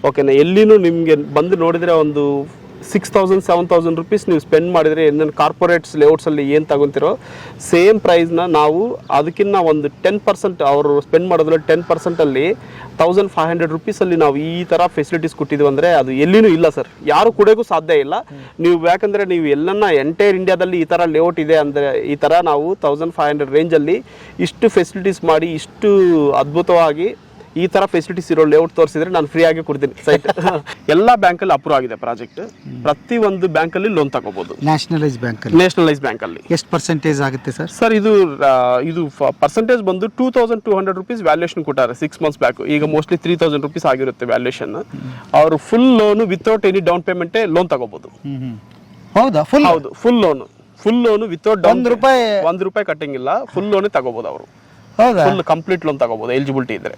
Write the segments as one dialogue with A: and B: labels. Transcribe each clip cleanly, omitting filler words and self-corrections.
A: ಓಕೆನಾ. ಎಲ್ಲಿನೂ ನಿಮಗೆ ಬಂದು ನೋಡಿದರೆ ಒಂದು 6,000-7,000 ರುಪೀಸ್ ನೀವು ಸ್ಪೆಂಡ್ ಮಾಡಿದರೆ ಇನ್ನೊಂದು ಕಾರ್ಪೊರೇಟ್ಸ್ ಲೇಔಟ್ಸಲ್ಲಿ ಏನು ತಗೊತಿರೋ ಸೇಮ್ ಪ್ರೈಸ್ನ ನಾವು ಅದಕ್ಕಿಂತ ಒಂದು 10% ಅವರು ಸ್ಪೆಂಡ್ ಮಾಡೋದ್ರಲ್ಲಿ 10%ಅಲ್ಲಿ 1,500 ರುಪೀಸಲ್ಲಿ ನಾವು ಈ ಥರ ಫೆಸಿಲಿಟೀಸ್ ಕೊಟ್ಟಿದ್ದೀವಿ ಅಂದರೆ ಅದು ಎಲ್ಲಿನೂ ಇಲ್ಲ ಸರ್. ಯಾರು ಕೊಡೋಕ್ಕೂ ಸಾಧ್ಯ ಇಲ್ಲ. ನೀವು ಯಾಕಂದರೆ ನೀವು ಎಲ್ಲನ್ನ ಎಂಟೈರ್ ಇಂಡಿಯಾದಲ್ಲಿ ಈ ಥರ ಲೇಔಟ್ ಇದೆ ಅಂದರೆ ಈ ಥರ ನಾವು 1,500 ರೇಂಜಲ್ಲಿ ಇಷ್ಟು ಫೆಸಿಲಿಟೀಸ್ ಮಾಡಿ ಇಷ್ಟು ಅದ್ಭುತವಾಗಿ ಈ ಥರ ಫೆಸಿಲಿಟೀಸ್ ಇರೋ ಲೇಔಟ್ ತೋರಿಸಿದ್ರೆ ನಾನು ಫ್ರೀ ಆಗಿ ಕೊಡ್ತೀನಿ ಸೈಟ್. ಎಲ್ಲ ಬ್ಯಾಂಕಲ್ಲಿ ಅಪ್ರೂವ್ ಆಗಿದೆ ಪ್ರಾಜೆಕ್ಟ್. ಪ್ರತಿ ಒಂದು ಬ್ಯಾಂಕಲ್ಲಿ ಲೋನ್ ತಗೋಬಹುದು.
B: ನ್ಯಾಷನಲೈಸ್ ಬ್ಯಾಂಕಲ್ಲಿ
A: ಎಷ್ಟು
B: ಪರ್ಸೆಂಟೇಜ್ ಆಗುತ್ತೆ ಸರ್?
A: ಸರ್ ಇದು ಪರ್ಸೆಂಟೇಜ್ ಬಂದು 2,200 ರುಪೀಸ್ ವ್ಯಾಲ್ಯೂಷನ್ ಕೊಟ್ಟಾರೆ 6 ಮಂತ್ಸ್ ಬ್ಯಾಕ್. ಈಗ ಮೋಸ್ಟ್ಲಿ 3,000 ರುಪೀಸ್ ಆಗಿರುತ್ತೆ ವ್ಯಾಲ್ಯೂಷನ್. ಅವರು full loan without any down payment loan ತಗೋಬಹುದು.
B: ಹೌದಾ?
A: ಫುಲ್ ಲೋನು ವಿತೌಟ್ $1 ಕಟ್ಟಂಗಿಲ್ಲ. ಫುಲ್ ಲೋನ್ ತಗೋಬಹುದು ಅವರು.
B: ಹೌದಾ?
A: ಫುಲ್ ಕಂಪ್ಲೀಟ್ ಲೋನ್ ತಗೋಬಹುದು ಎಲಿಜಿಬಿಲಿಟಿ ಇದ್ರೆ.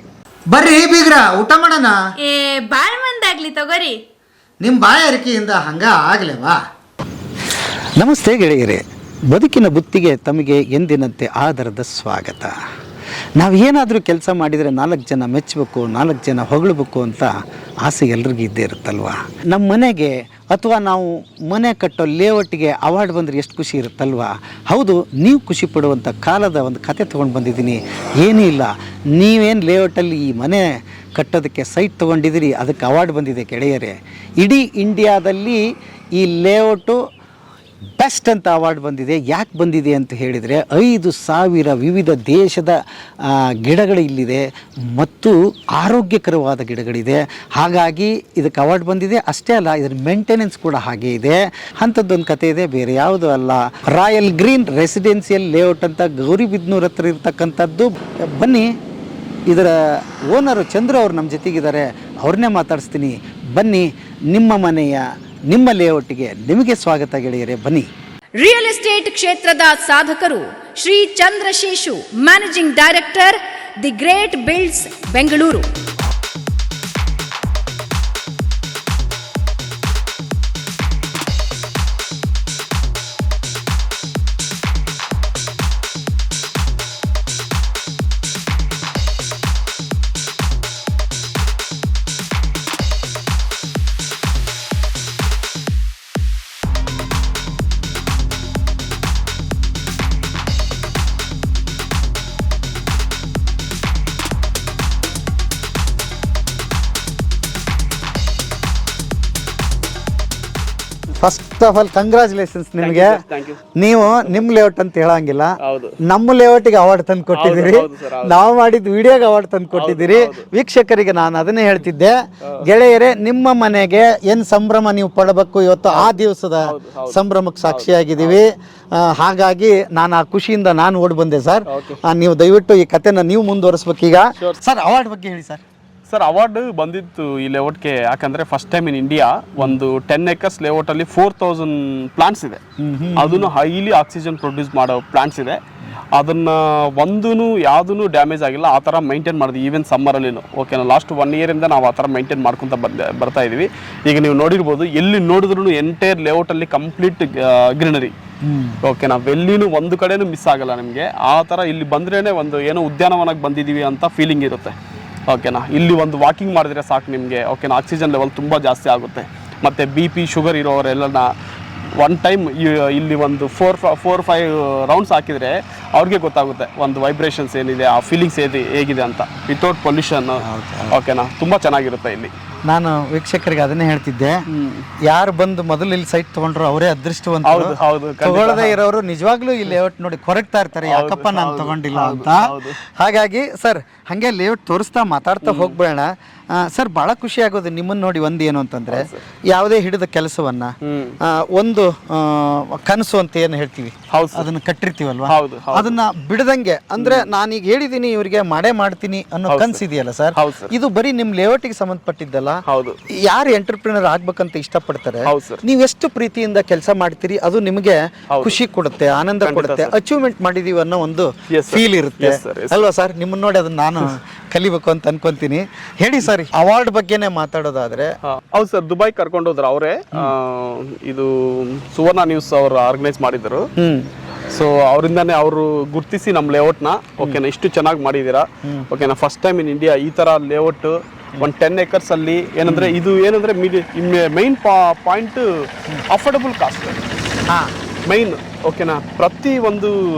B: ಬರ್ರಿ ಬೀಗ್ರ, ಊಟ ಮಾಡೋಣ.
C: ಬಾಳ್ ಮಂದಾಗ್ಲಿ ತಗೋರಿ.
B: ನಿಮ್ಮ ಬಾಯಾರಿಕೆಯಿಂದ ಹಂಗ ಆಗ್ಲೇವಾ? ನಮಸ್ತೆ ಗೆಳೆಯರೇ, ಬದುಕಿನ ಬುತ್ತಿಗೆ ತಮಗೆ ಎಂದಿನಂತೆ ಆದರದ ಸ್ವಾಗತ. ನಾವು ಏನಾದರೂ ಕೆಲಸ ಮಾಡಿದರೆ 4 ಜನ ಮೆಚ್ಚಬೇಕು, 4 ಜನ ಹೊಗಳಬೇಕು ಅಂತ ಆಸೆ ಎಲ್ರಿಗೂ ಇದ್ದೇ ಇರುತ್ತಲ್ವ. ನಮ್ಮ ಮನೆಗೆ ಅಥವಾ ನಾವು ಮನೆ ಕಟ್ಟೋ ಲೇಔಟ್ಗೆ ಅವಾರ್ಡ್ ಬಂದರೆ ಎಷ್ಟು ಖುಷಿ ಇರುತ್ತಲ್ವ. ಹೌದು, ನೀವು ಖುಷಿ ಪಡುವಂಥ ಕಾಲದ ಒಂದು ಕತೆ ತೊಗೊಂಡು ಬಂದಿದ್ದೀನಿ. ಏನೂ ಇಲ್ಲ, ನೀವೇನು ಲೇಔಟಲ್ಲಿ ಈ ಮನೆ ಕಟ್ಟೋದಕ್ಕೆ ಸೈಟ್ ತೊಗೊಂಡಿದ್ದೀರಿ, ಅದಕ್ಕೆ ಅವಾರ್ಡ್ ಬಂದಿದೆ ಗೆಳೆಯರೇ. ಇಡೀ ಇಂಡಿಯಾದಲ್ಲಿ ಈ ಲೇಔಟು ಬೆಸ್ಟ್ ಅಂತ ಅವಾರ್ಡ್ ಬಂದಿದೆ. ಯಾಕೆ ಬಂದಿದೆ ಅಂತ ಹೇಳಿದರೆ 5,000 ವಿವಿಧ ದೇಶದ ಗಿಡಗಳು ಇಲ್ಲಿದೆ ಮತ್ತು ಆರೋಗ್ಯಕರವಾದ ಗಿಡಗಳಿದೆ. ಹಾಗಾಗಿ ಇದಕ್ಕೆ ಅವಾರ್ಡ್ ಬಂದಿದೆ. ಅಷ್ಟೇ ಅಲ್ಲ, ಇದರ ಮೇಂಟೆನೆನ್ಸ್ ಕೂಡ ಹಾಗೆ ಇದೆ. ಅಂಥದ್ದೊಂದು ಕತೆ ಇದೆ, ಬೇರೆ ಯಾವುದೂ ಅಲ್ಲ. ರಾಯಲ್ ಗ್ರೀನ್ ರೆಸಿಡೆನ್ಸಿಯಲ್ ಲೇಔಟ್ ಅಂತ ಗೌರಿಬಿದನೂರು ಹತ್ರ ಇರ್ತಕ್ಕಂಥದ್ದು. ಬನ್ನಿ, ಇದರ ಓನರು ಚಂದ್ರ ಅವರು ನಮ್ಮ ಜೊತೆಗಿದ್ದಾರೆ, ಅವ್ರನ್ನೇ ಮಾತಾಡಿಸ್ತೀನಿ. ಬನ್ನಿ, ನಿಮ್ಮ ಲೇಔಟ್ಗೆ ನಿಮಗೆ ಸ್ವಾಗತ ಗೆಳೆಯರೇ, ಬನ್ನಿ.
C: ರಿಯಲ್ ಎಸ್ಟೇಟ್ ಕ್ಷೇತ್ರದ ಸಾಧಕರು Shri Chandrashekhar, managing director, the great builds, Bengaluru.
B: First of all congratulations ನಿಮಗೆ. ನೀವು ನಿಮ್ಮ ಲೇಔಟ್ ಅಂತ ಹೇಳಂಗಿಲ್ಲ,
A: ಹೌದು,
B: ನಮ್ಮ ಲೇಔಟ್ಗೆ ಅವಾರ್ಡ್ ತಂದು ಕೊಟ್ಟಿದ್ದೀರಿ. ನಾವು ಮಾಡಿದ ವಿಡಿಯೋಗೆ ಅವಾರ್ಡ್ ತಂದು ಕೊಟ್ಟಿದ್ದೀರಿ. ವೀಕ್ಷಕರಿಗೆ ನಾನು ಅದನ್ನೇ ಹೇಳ್ತಿದ್ದೆ, ಗೆಳೆಯರೇ, ನಿಮ್ಮ ಮನೆಗೆ ಏನು ಸಂಭ್ರಮ ನೀವು ಪಡಬೇಕು ಇವತ್ತು, ಆ ದಿವಸದ ಸಂಭ್ರಮಕ್ಕೆ ಸಾಕ್ಷಿಯಾಗಿದ್ದೀವಿ. ಹಾಗಾಗಿ ನಾನು ಆ ಖುಷಿಯಿಂದ ನಾನು ಓಡಿ ಬಂದೆ ಸರ್. ನೀವು ದಯವಿಟ್ಟು ಈ ಕಥೆನ ನೀವು ಮುಂದುವರಿಸ್ಬೇಕೀಗ. ಸರ್, ಅವಾರ್ಡ್ ಬಗ್ಗೆ ಹೇಳಿ ಸರ್.
A: ಸರ್, ಅವಾರ್ಡ್ ಬಂದಿತ್ತು ಈ ಲೇಔಟ್ಗೆ ಯಾಕಂದ್ರೆ ಫಸ್ಟ್ ಟೈಮ್ ಇನ್ ಇಂಡಿಯಾ ಒಂದು 10 acres ಲೇಔಟ್ ಅಲ್ಲಿ 4,000 ಪ್ಲಾಂಟ್ಸ್ ಇದೆ. ಅದನ್ನು ಹೈಲಿ ಆಕ್ಸಿಜನ್ ಪ್ರೊಡ್ಯೂಸ್ ಮಾಡೋ ಪ್ಲಾಂಟ್ಸ್ ಇದೆ. ಅದನ್ನ ಯಾವುದೂ ಡ್ಯಾಮೇಜ್ ಆಗಿಲ್ಲ. ಆ ಥರ ಮೈಂಟೈನ್ ಮಾಡಿದ್ವಿ ಈವನ್ ಸಮ್ಮರಲ್ಲಿನೂ. ಓಕೆನಾ, ಲಾಸ್ಟ್ 1 year ಇಂದ ನಾವು ಆ ಥರ ಮೈಂಟೈನ್ ಮಾಡ್ಕೊತ ಬರ್ತಾ ಇದೀವಿ. ಈಗ ನೀವು ನೋಡಿರ್ಬೋದು, ಎಲ್ಲಿ ನೋಡಿದ್ರು ಎಂಟೈರ್ ಲೇಔಟಲ್ಲಿ ಕಂಪ್ಲೀಟ್ ಗ್ರೀನರಿ. ಓಕೆ, ನಾವು ಎಲ್ಲಿನೂ ಒಂದು ಕಡೆನೂ ಮಿಸ್ ಆಗಲ್ಲ ನಿಮಗೆ. ಆ ಥರ ಇಲ್ಲಿ ಬಂದ್ರೇನೆ ಒಂದು ಏನೋ ಉದ್ಯಾನವನಕ್ಕೆ ಬಂದಿದ್ದೀವಿ ಅಂತ ಫೀಲಿಂಗ್ ಇರುತ್ತೆ. ಓಕೆನಾ, ಇಲ್ಲಿ ಒಂದು ವಾಕಿಂಗ್ ಮಾಡಿದ್ರೆ ಸಾಕು ನಿಮಗೆ. ಓಕೆನಾ, ಆಕ್ಸಿಜನ್ ಲೆವೆಲ್ ತುಂಬ ಜಾಸ್ತಿ ಆಗುತ್ತೆ. ಮತ್ತು BP ಶುಗರ್ ಇರೋರೆಲ್ಲ ಒನ್ ಟೈಮ್ ಇಲ್ಲಿ ಒಂದು 4-5 ರೌಂಡ್ಸ್ ಹಾಕಿದರೆ ಅವ್ರಿಗೆ ಗೊತ್ತಾಗುತ್ತೆ ಒಂದು ವೈಬ್ರೇಷನ್ಸ್ ಏನಿದೆ, ಆ ಫೀಲಿಂಗ್ಸ್ ಹೇಗಿದೆ ಅಂತ. Without pollution. ಓಕೆನಾ, ತುಂಬ ಚೆನ್ನಾಗಿರುತ್ತೆ ಇಲ್ಲಿ.
B: ನಾನು ವೀಕ್ಷಕರಿಗೆ ಅದನ್ನೇ ಹೇಳ್ತಿದ್ದೆ, ಯಾರು ಬಂದು ಮೊದಲು ಇಲ್ಲಿ ಸೈಟ್ ತಗೊಂಡ್ರು ಅವರೇ ಅದೃಷ್ಟವಂತರು. ತಗೊಳ್ಳದೇ ಇರೋರು ನಿಜವಾಗ್ಲೂ ಈ ಲೇಔಟ್ ನೋಡಿ ಕೊರಗ್ತಾ ಇರ್ತಾರೆ, ಯಾಕಪ್ಪ ನಾನು ತಗೊಂಡಿಲ್ಲ ಅಂತ. ಹಾಗಾಗಿ ಸರ್, ಹಾಗೆ ಲೇಔಟ್ ತೋರಿಸ್ತಾ ಮಾತಾಡ್ತಾ ಹೋಗ್ಬೇಡ ಸರ್. ಬಹಳ ಖುಷಿ ಆಗೋದು ನಿಮ್ಮನ್ನ ನೋಡಿ. ಒಂದು ಏನು ಅಂತಂದ್ರೆ, ಯಾವುದೇ ಹಿಡಿದ ಕೆಲಸವನ್ನ ಒಂದು ಕನಸು ಅಂತ ಏನು ಹೇಳ್ತೀವಿ, ಅದನ್ನ ಕಟ್ಟಿರ್ತೀವಲ್ವಾ, ಅದನ್ನ ಬಿಡದಂಗೆ, ಅಂದ್ರೆ ನಾನೀಗ ಹೇಳಿದೀನಿ ಇವ್ರಿಗೆ ಮಾಡೇ ಮಾಡ್ತೀನಿ ಅನ್ನೋ ಕನಸಿದೆಯಲ್ಲ ಸರ್, ಇದು ಬರೀ ನಿಮ್ ಲೇಔಟ್ಗೆ ಸಂಬಂಧಪಟ್ಟಿದ್ದಲ್ಲ. ಯಾರು ಎಂಟರ್ಪ್ರಿನರ್ ಆಗ್ಬೇಕಂತ ಇಷ್ಟಪಡ್ತಾರೆ, ನೀವು ಎಷ್ಟು ಪ್ರೀತಿಯಿಂದ ಕೆಲಸ ಮಾಡ್ತೀರಿ, ಅದು ನಿಮಗೆ ಖುಷಿ ಕೊಡುತ್ತೆ, ಆನಂದ ಕೊಡುತ್ತೆ. ಅಚೀವ್ಮೆಂಟ್ ಮಾಡಿದೀವಿ ಅನ್ನೋ ಒಂದು ಫೀಲ್ ಇರುತ್ತೆ ಅಲ್ವಾ ಸರ್. ನಿಮ್ಮನ್ನ ನೋಡಿ ಅದನ್ನ ನಾನು ಕಲಿಬೇಕು ಅಂತ ಅನ್ಕೊಂತೀನಿ. ಹೇಳಿ ಸರ್, ಅವಾರ್ಡ್ ಬಗ್ಗೆನೇ ಮಾತಾಡೋದಾದ್ರೆ.
A: ಹೌದು ಸರ್, ದುಬೈ ಕರ್ಕೊಂಡೋದ್ರು ಅವರೇ. ಇದು ಸುವರ್ಣ ನ್ಯೂಸ್ ಅವರು ಆರ್ಗನೈಸ್ ಮಾಡಿದ್ರು. ಸೊ ಅವರಿಂದಾನೇ ಅವರು ಗುರ್ತಿಸಿ ನಮ್ಮ ಲೇಔಟ್ನ, ಓಕೆನಾ, ಇಷ್ಟು ಚೆನ್ನಾಗಿ ಮಾಡಿದ್ದೀರಾ. ಓಕೆನಾ, ಫಸ್ಟ್ ಟೈಮ್ ಇನ್ ಇಂಡಿಯಾ ಈ ಥರ ಲೇಔಟ್ ಒಂದು 10 acres ಅಲ್ಲಿ ಏನಂದ್ರೆ ಇದು ಏನಂದ್ರೆ ಮೈನ್ ಪಾಯಿಂಟ್ ಅಫೋರ್ಡಬಲ್ ಕಾಸ್ಟ್
B: ಹಾಂ,
A: ಮೈನ್. ಓಕೆನಾ, ಪ್ರತಿ ಒಂದು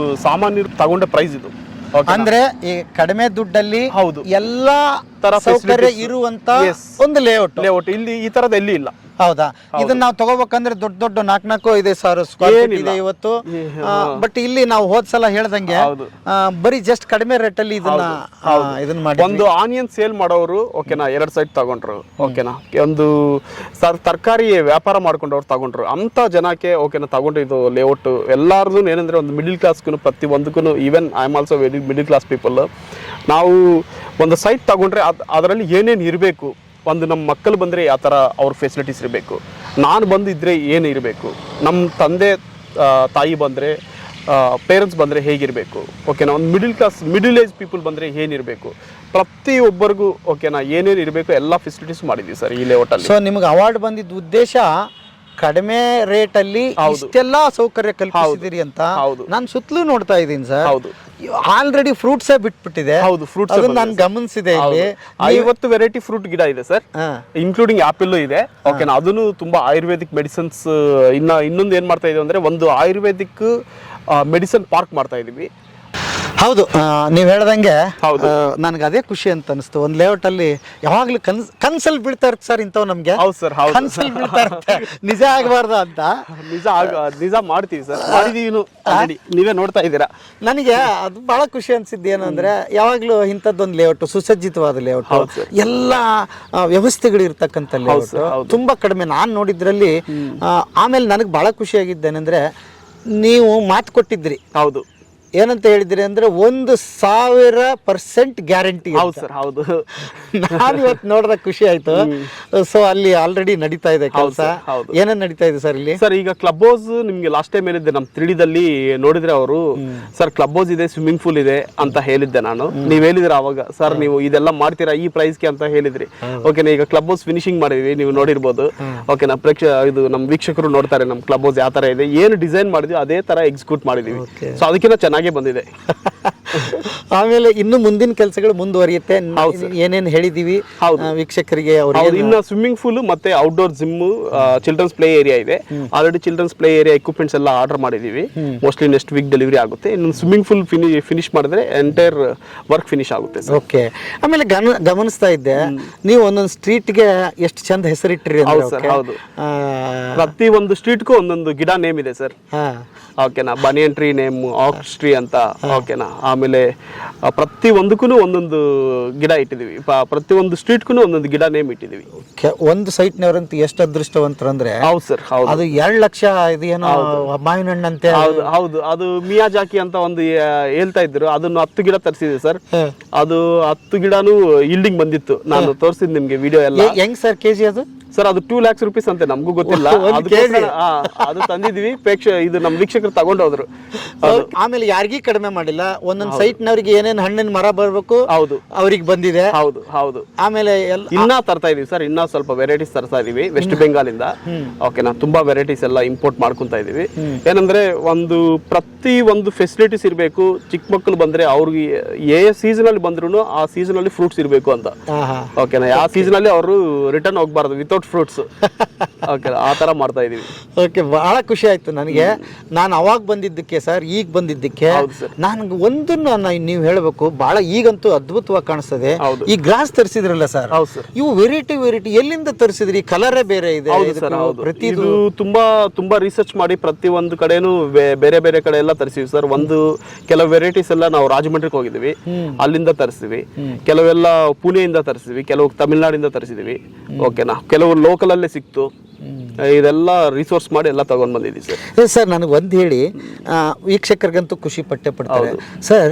A: ಸಾಮಾನ್ಯರು ತಗೊಂಡ ಪ್ರೈಸ್ ಇದು. Okay ನಾ?
B: ಅಂದ್ರೆ ಈ ಕಡಿಮೆ ದುಡ್ಡಲ್ಲಿ
A: ಹೌದು.
B: ಎಲ್ಲಾ
A: ತರ
B: ಸೌಕರ್ಯ
A: facilities.
B: ಇರುವಂತ
A: Yes.
B: ಒಂದು ಲೇಔಟ್.
A: ಲೇಔಟ್ ಇಲ್ಲಿ ಈ ತರದ ಎಲ್ಲಿ ಇಲ್ಲ.
B: ಹೌದಾ? ಇದನ್ನ ನಾವು ತಗೋಬೇಕಂದ್ರೆ ದೊಡ್ಡ 4,500 ಸ್ಕ್ವೇರ್ ಫೀಟ್
A: ಏನಿಲ್ಲ.
B: ಇದೆ ಇವತ್ತು. ಬಟ್ ಇಲ್ಲಿ ನಾವು ಹೋದ್ಸಲ ಹೇಳ್ದಂಗೆ
A: ಹೌದು.
B: ಬರೀ ಜಸ್ಟ್ ಕಡಿಮೆ ರೇಟ್ ಅಲ್ಲಿ ಇದನ್ನ ಮಾಡಿ
A: ಒಂದು ಆನಿಯನ್ ಸೇಲ್ ಮಾಡೋರು ಓಕೆನಾ 2 ಸೈಟ್ ತಗೊಂಡ್ರು. ಓಕೆನಾ, ಒಂದು ತರಕಾರಿ ವ್ಯಾಪಾರ ಮಾಡ್ಕೊಂಡವ್ರು ತಗೊಂಡ್ರು. ಅಂತ ಜನಕ್ಕೆ ಓಕೆನಾ ತಗೊಂಡು ಇದು ಲೇಔಟ್ ಎಲ್ಲಾರ್ದು ಏನಂದ್ರೆ ಒಂದು ಮಿಡಿಲ್ ಕ್ಲಾಸ್ಗೂ ಪ್ರತಿ ಒಂದಕ್ಕೂ, even I am also middle class people. ನಾವು ಒಂದು ಸೈಟ್ ತಗೊಂಡ್ರೆ ಅದರಲ್ಲಿ ಏನೇನು ಇರಬೇಕು, ಒಂದು ನಮ್ಮ ಮಕ್ಕಳು ಬಂದರೆ ಯಾವ ಥರ ಅವ್ರ ಫೆಸಿಲಿಟೀಸ್ ಇರಬೇಕು, ನಾನು ಬಂದಿದ್ದರೆ ಏನು ಇರಬೇಕು, ನಮ್ಮ ತಂದೆ ತಾಯಿ ಬಂದರೆ ಪೇರೆಂಟ್ಸ್ ಬಂದರೆ ಹೇಗಿರಬೇಕು, ಓಕೆನಾ, ಒಂದು ಮಿಡಿಲ್ ಏಜ್ ಪೀಪಲ್ ಬಂದರೆ ಏನಿರಬೇಕು, ಪ್ರತಿಯೊಬ್ಬರಿಗೂ ಓಕೆನಾ ಏನೇನು ಇರಬೇಕು ಎಲ್ಲ ಫೆಸಿಲಿಟೀಸ್ ಮಾಡಿದ್ವಿ ಸರ್ ಈ ಲೇಔಟಲ್ಲಿ.
B: ಸೊ ನಿಮ್ಗೆ ಅವಾರ್ಡ್ ಬಂದಿದ್ದ ಉದ್ದೇಶ ಕಡಿಮೆ ರೇಟ್ ಅಲ್ಲಿ ಇಷ್ಟೆಲ್ಲಾ ಸೌಕರ್ಯ ಕಲ್ಪಿಸಿದಿರಿ ಅಂತ. ನಾನು ಸುತ್ತಲೂ ನೋಡ್ತಾ ಇದ್ದೀನಿ ಸರ್.
A: ಹೌದು,
B: ಆಲ್ರೆಡಿ ಫ್ರೂಟ್ಸೇ ಬಿಟ್ಬಿಟ್ಟಿದೆ.
A: ಹೌದು, ಫ್ರೂಟ್ಸ್
B: ಅದನ್ನ ನಾನು ಗಮನಿಸಿದೆ ಇಲ್ಲಿ.
A: 50 ವೆರೈಟಿ ಫ್ರೂಟ್ ಗಿಡ ಇದೆ ಸರ್, ಇನ್ಕ್ಲೂಡಿಂಗ್ ಆಪಲ್ ಇದೆ. ಓಕೆನಾ, ಅದನ್ನು ತುಂಬಾ ಆಯುರ್ವೇದಿಕ್ ಮೆಡಿಸಿನ್ಸ್. ಇನ್ನೊಂದು ಏನ್ ಮಾಡ್ತಾ ಇದೀವಿ ಅಂದ್ರೆ ಒಂದು ಆಯುರ್ವೇದಿಕ್ ಮೆಡಿಸಿನ್ ಪಾರ್ಕ್ ಮಾಡ್ತಾ ಇದೀವಿ.
B: ಹೌದು, ನೀವು ಹೇಳ್ದಂಗೆ
A: ಹೌದು.
B: ನನಗೆ ಅದೇ ಖುಷಿ ಅಂತ ಅನಿಸ್ತು. ಒಂದು ಲೇಔಟ್ ಅಲ್ಲಿ ಯಾವಾಗ್ಲೂ ಕನ್ಸಲ್ಲಿ ಬೀಳ್ತಾ ಇರುತ್ತೆ ಸರ್ ಇಂಥವು ನಮ್ಗೆ.
A: ಹೌದು ಸರ್, ಹೌದು.
B: ಕನ್ಸಲ್ಲಿ ಬೀಳ್ತಾ ಇರುತ್ತೆ, ನಿಜ ಆಗಬಾರ್ದು ಅಂತ.
A: ನಿಜ ಮಾಡ್ತೀವಿ ಸರ್, ಮಾಡಿದೀವಿ. ನೀವೇ ನೋಡ್ತಾ ಇದ್ದೀರಾ.
B: ನನಗೆ ಅದು ಬಹಳ ಖುಷಿ ಅನ್ಸಿದ್ದು ಏನು ಅಂದ್ರೆ, ಯಾವಾಗ್ಲೂ ಇಂಥದ್ದೊಂದು ಲೇಔಟ್, ಸುಸಜ್ಜಿತವಾದ ಲೇಔಟ್, ಎಲ್ಲ ವ್ಯವಸ್ಥೆಗಳು ಇರ್ತಕ್ಕಂಥ ಲೇಔಟ್ ತುಂಬಾ ಕಡಿಮೆ ನಾನು ನೋಡಿದ್ರಲ್ಲಿ. ಆಮೇಲೆ ನನಗೆ ಬಹಳ ಖುಷಿಯಾಗಿದ್ದೇನೆಂದ್ರೆ, ನೀವು ಮಾತು ಕೊಟ್ಟಿದ್ರಿ.
A: ಹೌದು,
B: ಏನಂತ ಹೇಳಿದ್ರಿ ಅಂದ್ರೆ 1,000% ಗ್ಯಾರಂಟಿ.
A: ಹೌದು ಸರ್, ಹೌದು.
B: ನಾನು ಇವತ್ತು ನೋಡಿದಾಗ ಖುಷಿ ಆಯ್ತು. ಸೊ ಅಲ್ಲಿ ಆಲ್ರೆಡಿ ನಡೀತಾ ಇದೆ ಕೆಲಸ. ಏನೇನ್ ನಡೀತಾ ಇದೆ ಸರ್ ಇಲ್ಲಿ?
A: ಸರ್ ಈಗ ಕ್ಲಬ್ ಹೌಸ್ ನಿಮ್ಗೆ ಲಾಸ್ಟ್ ಟೈಮ್ ಹೇಳಿದ್ದೆ ನಮ್ಮ 3D ದಲ್ಲಿ ನೋಡಿದ್ರೆ ಅವರು, ಸರ್ ಕ್ಲಬ್ ಹೌಸ್ ಇದೆ, ಸ್ವಿಮ್ಮಿಂಗ್ ಪೂಲ್ ಇದೆ ಅಂತ ಹೇಳಿದ್ದೆ ನಾನು. ನೀವ್ ಹೇಳಿದ್ರ ಅವಾಗ, ಸರ್ ನೀವು ಇದೆಲ್ಲ ಮಾಡ್ತೀರಾ ಈ ಪ್ರೈಸ್ಗೆ ಅಂತ ಹೇಳಿದ್ರಿ. ಓಕೆನಾ, ಈಗ ಕ್ಲಬ್ ಹೌಸ್ ಫಿನಿಶಿಂಗ್ ಮಾಡಿದ್ವಿ, ನೀವು ನೋಡಿರ್ಬೋದು. ಓಕೆನಾ, ಇದು ನಮ್ಮ ವೀಕ್ಷಕರು ನೋಡ್ತಾರೆ ನಮ್ಮ ಕ್ಲಬ್ ಹೌಸ್ ಯಾವ ತರ ಇದೆ, ಏನು ಡಿಸೈನ್ ಮಾಡಿದ್ವಿ ಅದೇ ತರ ಎಕ್ಸಿಕ್ಯೂಟ್ ಮಾಡಿದೀವಿ. ಸೊ ಅದಕ್ಕಿಂತ ಚೆನ್ನಾಗಿ ಬಂದಿದೆ.
B: ಆಮೇಲೆ ಇನ್ನು ಮುಂದಿನ ಕೆಲಸಗಳು ಮುಂದುವರಿಯುತ್ತೆ. ಏನೇನು ಹೇಳಿದೀವಿ ವೀಕ್ಷಕರಿಗೆ
A: ಇನ್ನು ಸ್ವಿಮ್ಮಿಂಗ್ ಪೂಲ್ ಮತ್ತೆ outdoor gym, children's play area ಇದೆ. Already children's play area equipments ಎಲ್ಲ ಆರ್ಡರ್ ಮಾಡಿದೀವಿ. ಮೋಸ್ಟ್ಲಿ ನೆಕ್ಸ್ಟ್ ವೀಕ್ ಡೆಲಿವರಿ ಆಗುತ್ತೆ. ಇನ್ನು ಸ್ವಿಮ್ಮಿಂಗ್ ಪೂಲ್ ಫಿನಿಶ್ ಮಾಡಿದ್ರೆ ಎಂಟೈರ್ ವರ್ಕ್ ಫಿನಿಶ್ ಆಗುತ್ತೆ.
B: ಓಕೆ. ಆಮೇಲೆ ಗಮನಿಸ್ತಾ ಇದ್ದೆ, ನೀವು ಒಂದೊಂದು ಸ್ಟ್ರೀಟ್ಗೆ ಎಷ್ಟು ಚಂದ ಹೆಸರಿಟ್ಟಿರಿ.
A: ಹೌದು, ಪ್ರತಿ ಒಂದು ಸ್ಟ್ರೀಟ್ಗೂ ಒಂದೊಂದು ಗಿಡ ನೇಮ್ ಇದೆ ಸರ್. ಓಕೆನಾ, ಬನಿಯನ್ ಟ್ರೀ ನೇಮ್, ಆಕ್ಸ್ ಟ್ರೀ ಅಂತ. ಓಕೆನಾ, ಆಮೇಲೆ ಪ್ರತಿ ಒಂದಕ್ಕೂ ಒಂದೊಂದು ಗಿಡ ಇಟ್ಟಿದೀವಿ. ಪ್ರತಿ ಒಂದು ಸ್ಟ್ರೀಟ್ಗೂ ಒಂದೊಂದು ಗಿಡ ನೇಮ್ ಇಟ್ಟಿದೀವಿ.
B: ಒಂದು ಸೈಟ್ನವರಂತೂ ಎಷ್ಟು ಅದೃಷ್ಟವಂತರು ಅಂದ್ರೆ,
A: ಹೌದು ಸರ್, ಹೌದು.
B: ಅದು 2 ಲಕ್ಷ ಇದೇನೋ ಮಾವಿನ ಹಣ್ಣಂತೆ.
A: ಹೌದು, ಅದು ಮಿಯಾಜಾಕಿ ಅಂತ ಒಂದು ಹೇಳ್ತಾ ಇದ್ರು. ಅದನ್ನು 10 ಗಿಡ ತರಿಸಿದ್ವಿ ಸರ್. ಅದು 10 ಗಿಡನೂ ಇಲ್ಡಿಂಗ್ ಬಂದಿತ್ತು. ನಾನು ತೋರಿಸಿದ್ ನಿಮ್ಗೆ ವಿಡಿಯೋ ಎಲ್ಲ.
B: ಹೆಂಗ್ ಸರ್ ಕೆಜಿ ಅದು?
A: ಸರ್ ಅದು 2 lakhs rupees ಅಂತೆ, ನಮಗೂ ಗೊತ್ತಿಲ್ಲ. ಅದು ತಂದಿದ್ವಿ. ಇದು ನಮ್ಮ ವೀಕ್ಷಕರು ತಗೊಂಡೋದ್ರು.
B: ಆಮೇಲೆ ಯಾರಿಗೂ ಕಡಿಮೆ ಮಾಡಿಲ್ಲ. ಒಂದೊಂದು ಸೈಟ್ ನವರಿಗೆ ಏನೇನು ಹಣ್ಣಿನ ಮರ ಬರ್ಬೇಕು,
A: ಹೌದು,
B: ಅವ್ರಿಗೆ ಬಂದಿದೆ.
A: ಹೌದು, ಹೌದು.
B: ಆಮೇಲೆ
A: ಇನ್ನ ತರ್ತಾ ಇದೀವಿ ಸರ್, ಇನ್ನ ಸ್ವಲ್ಪ ವೆರೈಟೀಸ್ ತರ್ತಾ ಇದೀವಿ ವೆಸ್ಟ್ ಬೆಂಗಾಲ್ ಇಂದ. ಓಕೆನಾ, ತುಂಬಾ ವೆರೈಟೀಸ್ ಎಲ್ಲ ಇಂಪೋರ್ಟ್ ಮಾಡ್ಕೊಂತ ಇದೀವಿ. ಏನಂದ್ರೆ ಪ್ರತಿ ಒಂದು ಫೆಸಿಲಿಟೀಸ್ ಇರಬೇಕು. ಚಿಕ್ಕ ಮಕ್ಕಳು ಬಂದ್ರೆ ಅವ್ರಿಗೆ ಸೀಸನ್ ಅಲ್ಲಿ ಬಂದ್ರು ಆ ಸೀಸನ್ ಅಲ್ಲಿ ಫ್ರೂಟ್ಸ್ ಇರಬೇಕು ಅಂತ. ಓಕೆನಾ, ಆ ಸೀಸನ್ ಅಲ್ಲಿ ಅವರು ರಿಟರ್ನ್ ಹೋಗ್ಬಾರ್ದು ವಿತೌಟ್ ಫ್ರೂಟ್ಸ್. ಓಕೆ, ಆ ತರ ಮಾಡ್ತಾ ಇದೀವಿ.
B: ಓಕೆ, ಬಹಳ ಖುಷಿ ಆಯ್ತು ನನಗೆ. ನಾನು ಅವಾಗ ಬಂದಿದ್ದಕ್ಕೆ ಸರ್, ಈಗ ಬಂದಿದ್ದಕ್ಕೆ ನನಗೆ ಒಂದನ್ನು ನೀವು ಹೇಳಬೇಕು, ಬಹಳ ಈಗಂತೂ ಅದ್ಭುತವಾಗಿ ಕಾಣಿಸ್ತದೆ. ಈ ಗ್ಲಾಸ್ ತರಿಸಿದ್ರಲ್ಲ ಸರ್, ಇವು ವೆರೈಟಿ ಎಲ್ಲಿಂದ ತರಿಸಿದ್ರಿ? ಕಲರೇ ಬೇರೆ ಇದೆ.
A: ಇದು ತುಂಬಾ ರಿಸರ್ಚ್ ಮಾಡಿ ಪ್ರತಿ ಒಂದು ಕಡೆನೂ ಬೇರೆ ಬೇರೆ ಕಡೆ ಎಲ್ಲ ತರಿಸಿವಿ ಸರ್. ಕೆಲವು ವೆರೈಟೀಸ್ ಎಲ್ಲ ನಾವು ರಾಜಮಂಡ್ರಿಗೆ ಹೋಗಿದ್ವಿ, ಅಲ್ಲಿಂದ ತರಿಸಿದ್ವಿ. ಕೆಲವೆಲ್ಲ ಪುಣೆಯಿಂದ ತರಿಸಿದ್ವಿ, ಕೆಲವು ತಮಿಳ್ನಾಡಿಂದ ತರಿಸಿದ್ವಿ. ಓಕೆನಾ, ಕೆಲವು ಲೋಕಲ್ ಅಲ್ಲೇ ಸಿಕ್ತು. ಇದೆಲ್ಲ ರಿಸೋರ್ಸ್ ಮಾಡಿ ಎಲ್ಲ ತಗೊಂಡ್ ಬಂದಿದ್ದೀವಿ ಸರ್.
B: ಸರ್ ನನಗೆ ಒಂದು ಹೇಳಿ, ವೀಕ್ಷಕರಿಗಂತೂ ಖುಷಿ ಪಡ್ತಾರೆ ಸರ್.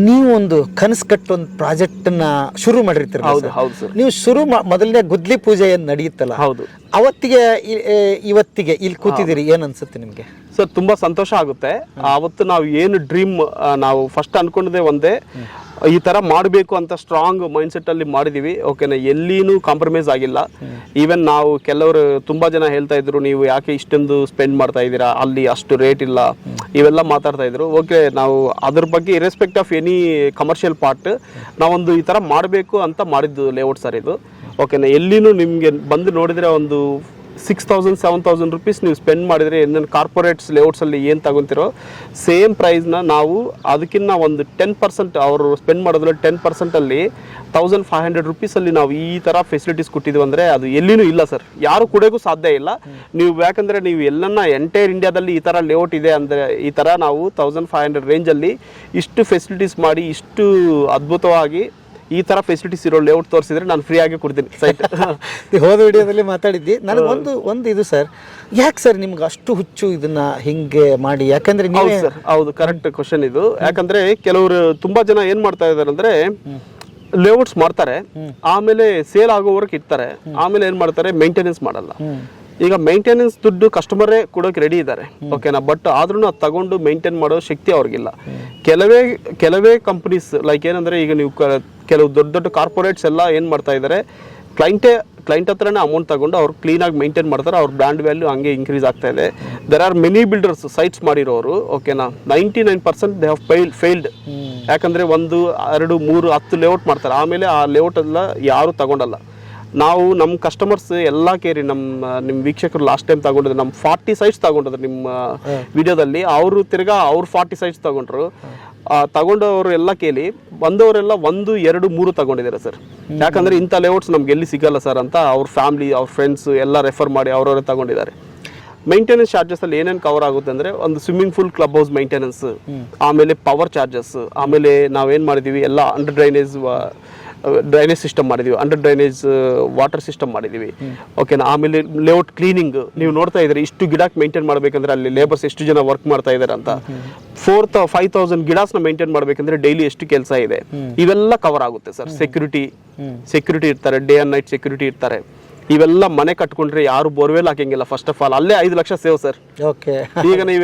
B: ನೀವು ಒಂದು ಕನಸು ಕಟ್ಟು ಒಂದು ಪ್ರಾಜೆಕ್ಟ್ ನ ಶುರು ಮಾಡಿರ್ತೀರ.
A: ಹೌದು ಸರ್.
B: ನೀವು ಮೊದಲನೇ ಗುದ್ಲಿ ಪೂಜೆ ಏನ್ ನಡೆಯುತ್ತಲ್ಲ,
A: ಹೌದು,
B: ಅವತ್ತಿಗೆ ಇವತ್ತಿಗೆ ಇಲ್ಲಿ ಕೂತಿದ್ದೀರಿ, ಏನ್ ಅನ್ಸುತ್ತೆ ನಿಮ್ಗೆ?
A: ಸರ್ ತುಂಬಾ ಸಂತೋಷ ಆಗುತ್ತೆ. ಅವತ್ತು ನಾವು ಏನು ಡ್ರೀಮ್ ನಾವು ಫಸ್ಟ್ ಅನ್ಕೊಂಡಿದ್ದೆ ಒಂದೇ, ಈ ತರ ಮಾಡಬೇಕು ಅಂತ ಸ್ಟ್ರಾಂಗ್ ಮೈಂಡ್ ಸೆಟ್ ಅಲ್ಲಿ ಮಾಡಿದೀವಿ. ಓಕೆನಾ, ಎಲ್ಲಿನೂ ಕಾಂಪ್ರಮೈಸ್ ಆಗಿಲ್ಲ. ಈವನ್ ನಾವು ಕೆಲವರು ತುಂಬಾ ಜನ ಹೇಳ್ತಾ ಇದ್ರು, ನೀವು ಯಾಕೆ ಇಷ್ಟೊಂದು ಸ್ಪೆಂಡ್ ಮಾಡ್ತಾ ಇದ್ದೀರಾ, ಅಲ್ಲಿ ಅಷ್ಟು ರೇಟ್ ಇಲ್ಲ, ಇವೆಲ್ಲ ಮಾತಾಡ್ತಾ ಇದ್ರು. ಓಕೆ, ನಾವು ಅದ್ರ ಬಗ್ಗೆ ಇರೆಸ್ಪೆಕ್ಟ್ ಆಫ್ ಎನಿ ಕಮರ್ಷಿಯಲ್ ಪಾರ್ಟ್ ನಾವೊಂದು ಈ ಥರ ಮಾಡಬೇಕು ಅಂತ ಮಾಡಿದ್ದು ಲೇಔಟ್ ಸರ್ ಇದು. ಓಕೆನಾ, ಎಲ್ಲಿನೂ ನಿಮಗೆ ಬಂದು ನೋಡಿದರೆ ಒಂದು 6,000 7,000 ರುಪೀಸ್ ನೀವು ಸ್ಪೆಂಡ್ ಮಾಡಿದರೆ ಏನೇನು ಕಾರ್ಪೊರೇಟ್ಸ್ ಲೇಔಟ್ಸಲ್ಲಿ ಏನು ತಗೊತಿರೋ ಸೇಮ್ ಪ್ರೈಸ್ನ ನಾವು ಅದಕ್ಕಿಂತ ಒಂದು 10% ಅವರು ಸ್ಪೆಂಡ್ ಮಾಡೋದ್ರಲ್ಲಿ 10%ಅಲ್ಲಿ 1,500 ರುಪೀಸಲ್ಲಿ ನಾವು ಈ ಥರ ಫೆಸಿಲಿಟೀಸ್ ಕೊಟ್ಟಿದ್ವಿ ಅಂದರೆ ಅದು ಎಲ್ಲಿನೂ ಇಲ್ಲ ಸರ್, ಯಾರು ಕೊಡೋಕ್ಕೂ ಸಾಧ್ಯ ಇಲ್ಲ. ನೀವು ಯಾಕಂದರೆ ನೀವು ಎಲ್ಲನ್ನ ಎಂಟೈರ್ ಇಂಡಿಯಾದಲ್ಲಿ ಈ ಥರ ಲೇಔಟ್ ಇದೆ ಅಂದರೆ ಈ ಥರ ನಾವು 1,500 ರೇಂಜಲ್ಲಿ ಇಷ್ಟು ಫೆಸಿಲಿಟೀಸ್ ಮಾಡಿ ಇಷ್ಟು ಅದ್ಭುತವಾಗಿ ಈ ಥರ ಫೆಸಿಲಿಟೀಸ್ ಇರೋ ಲೇಔಟ್ ತೋರಿಸಿದ್ರೆ ನಾನು ಫ್ರೀ ಆಗಿ ಕೊಡ್ತೀನಿ ಸೈಟ್.
B: ಹೋದ ವಿಡಿಯೋದಲ್ಲಿ ಮಾತಾಡಿದ್ದಿ. ನನಗೆ ಒಂದು ಇದು ಸರ್, ಯಾಕೆ ಸರ್ ನಿಮ್ಗೆ ಅಷ್ಟು ಹುಚ್ಚು ಇದನ್ನ ಹಿಂಗೆ ಮಾಡಿ? ಯಾಕಂದ್ರೆ
A: ಹೌದು ಸರ್, ಹೌದು, ಕರೆಕ್ಟ್ ಕ್ವಶನ್ ಇದು. ಯಾಕಂದ್ರೆ ಕೆಲವರು ತುಂಬಾ ಜನ ಏನ್ ಮಾಡ್ತಾ ಇದಾರೆ ಅಂದ್ರೆ ಲೇಔಟ್ಸ್ ಮಾಡ್ತಾರೆ, ಆಮೇಲೆ ಸೇಲ್ ಆಗೋವರೆಗೆ ಇರ್ತಾರೆ, ಆಮೇಲೆ ಏನ್ ಮಾಡ್ತಾರೆ ಮೇಂಟೆನೆನ್ಸ್ ಮಾಡಲ್ಲ. ಈಗ ಮೇಂಟೆನೆನ್ಸ್ ದುಡ್ಡು ಕಸ್ಟಮರೇ ಕೊಡೋಕೆ ರೆಡಿ ಇದ್ದಾರೆ, ಓಕೆನಾ, ಬಟ್ ಆದ್ರೂ ಅದು ತಗೊಂಡು ಮೇಂಟೈನ್ ಮಾಡೋ ಶಕ್ತಿ ಅವ್ರಿಗಿಲ್ಲ. ಕೆಲವೇ ಕಂಪನೀಸ್ ಲೈಕ್ ಏನಂದ್ರೆ ಈಗ ನೀವು ಕೆಲವು ದೊಡ್ಡ ದೊಡ್ಡ ಕಾರ್ಪೊರೇಟ್ಸ್ ಎಲ್ಲ ಏನು ಮಾಡ್ತಾ ಇದ್ದಾರೆ, ಕ್ಲೈಂಟ್ ಹತ್ರನೇ ಅಮೌಂಟ್ ತಗೊಂಡು ಅವ್ರು ಕ್ಲೀನಾಗಿ ಮೇಂಟೈನ್ ಮಾಡ್ತಾರೆ, ಅವ್ರ ಬ್ರ್ಯಾಂಡ್ ವ್ಯಾಲ್ಯೂ ಹಂಗೆ ಇನ್ಕ್ರೀಸ್ ಆಗ್ತಾ ಇದೆ. There are many builders sites ಮಾಡಿರೋರು, ಓಕೆನಾ, 99% ದೇ ಹ್ಯಾವ್ ಫೇಲ್ಡ್. ಯಾಕಂದರೆ 1 2 3 10 ಲೇಔಟ್ ಮಾಡ್ತಾರೆ, ಆಮೇಲೆ ಆ ಲೇಔಟ್ ಎಲ್ಲ ಯಾರು ತಗೊಂಡಲ್ಲ. ನಾವು ನಮ್ಮ ಕಸ್ಟಮರ್ಸ್ ಎಲ್ಲ ಕೇರಿ ನಿಮ್ಮ ವೀಕ್ಷಕರು ಲಾಸ್ಟ್ ಟೈಮ್ ತಗೊಂಡಿದ್ರು, ನಮ್ಮ 40 ಸೈಟ್ಸ್ ತಗೊಂಡಿದ್ರು ನಿಮ್ಮ ವಿಡಿಯೋದಲ್ಲಿ. ಅವರು ತಿರ್ಗಾ ಅವ್ರು 40 ಸೈಟ್ಸ್ ತಗೊಂಡ್ರು. ತಗೊಂಡವರು ಎಲ್ಲ ಕೇಳಿ ಬಂದವರೆಲ್ಲ 1 2 3 ತಗೊಂಡಿದ್ದಾರೆ ಸರ್. ಯಾಕಂದರೆ ಇಂಥ ಲೇಔಟ್ಸ್ ನಮ್ಗೆ ಎಲ್ಲಿ ಸಿಗಲ್ಲ ಸರ್ ಅಂತ ಅವ್ರ ಫ್ಯಾಮಿಲಿ ಅವ್ರ ಫ್ರೆಂಡ್ಸ್ ಎಲ್ಲ ರೆಫರ್ ಮಾಡಿ ಅವರವರೇ ತಗೊಂಡಿದ್ದಾರೆ. ಮೇಂಟೆನೆನ್ಸ್ ಚಾರ್ಜಸ್ ಅಲ್ಲಿ ಏನೇನು ಕವರ್ ಆಗುತ್ತೆ ಅಂದರೆ ಒಂದು swimming pool, club house maintenance, ಆಮೇಲೆ ಪವರ್ ಚಾರ್ಜಸ್, ಆಮೇಲೆ ನಾವೇನು ಮಾಡಿದ್ದೀವಿ ಎಲ್ಲ ಅಂಡರ್ ಡ್ರೈನೇಜ್ ಸಿಸ್ಟಮ್ ಮಾಡಿದೀವಿ, ಅಂಡರ್ ಡ್ರೈನೇಜ್ ವಾಟರ್ ಸಿಸ್ಟಮ್ ಮಾಡಿದೀವಿ, ಓಕೆನಾ. ಆಮೇಲೆ ಲೇಔಟ್ ಕ್ಲೀನಿಂಗ್ ನೀವು ನೋಡ್ತಾ ಇದ್ರೆ ಇಷ್ಟು ಗಿಡಕ್ಕೆ ಮೇಂಟೈನ್ ಮಾಡಬೇಕಂದ್ರೆ ಅಲ್ಲಿ ಲೇಬರ್ಸ್ ಎಷ್ಟು ಜನ ವರ್ಕ್ ಮಾಡ್ತಾ ಇದ್ದಾರೆ ಅಂತ. 5,000 ಗಿಡಾಸ್ನ ಮೇಂಟೈನ್ ಮಾಡಬೇಕಂದ್ರೆ ಡೈಲಿ ಎಷ್ಟು ಕೆಲಸ ಇದೆ, ಇವೆಲ್ಲ ಕವರ್ ಆಗುತ್ತೆ ಸರ್. ಸೆಕ್ಯೂರಿಟಿ ಇರ್ತಾರೆ, ಡೇ ಅಂಡ್ ನೈಟ್ ಸೆಕ್ಯೂರಿಟಿ ಇರ್ತಾರೆ. ಇವೆಲ್ಲ ಮನೆ ಕಟ್ಕೊಂಡ್ರೆ ಯಾರು ಬೋರ್ವೆಲ್ ಹಾಕಂಗಿಲ್ಲ. ಫಸ್ಟ್ ಆಫ್ ಆಲ್ ಅಲ್ಲೇ 5 ಲಕ್ಷ ಸೇವ್ ಸರ್.
B: ಓಕೆ,
A: ಈಗ ನೀವು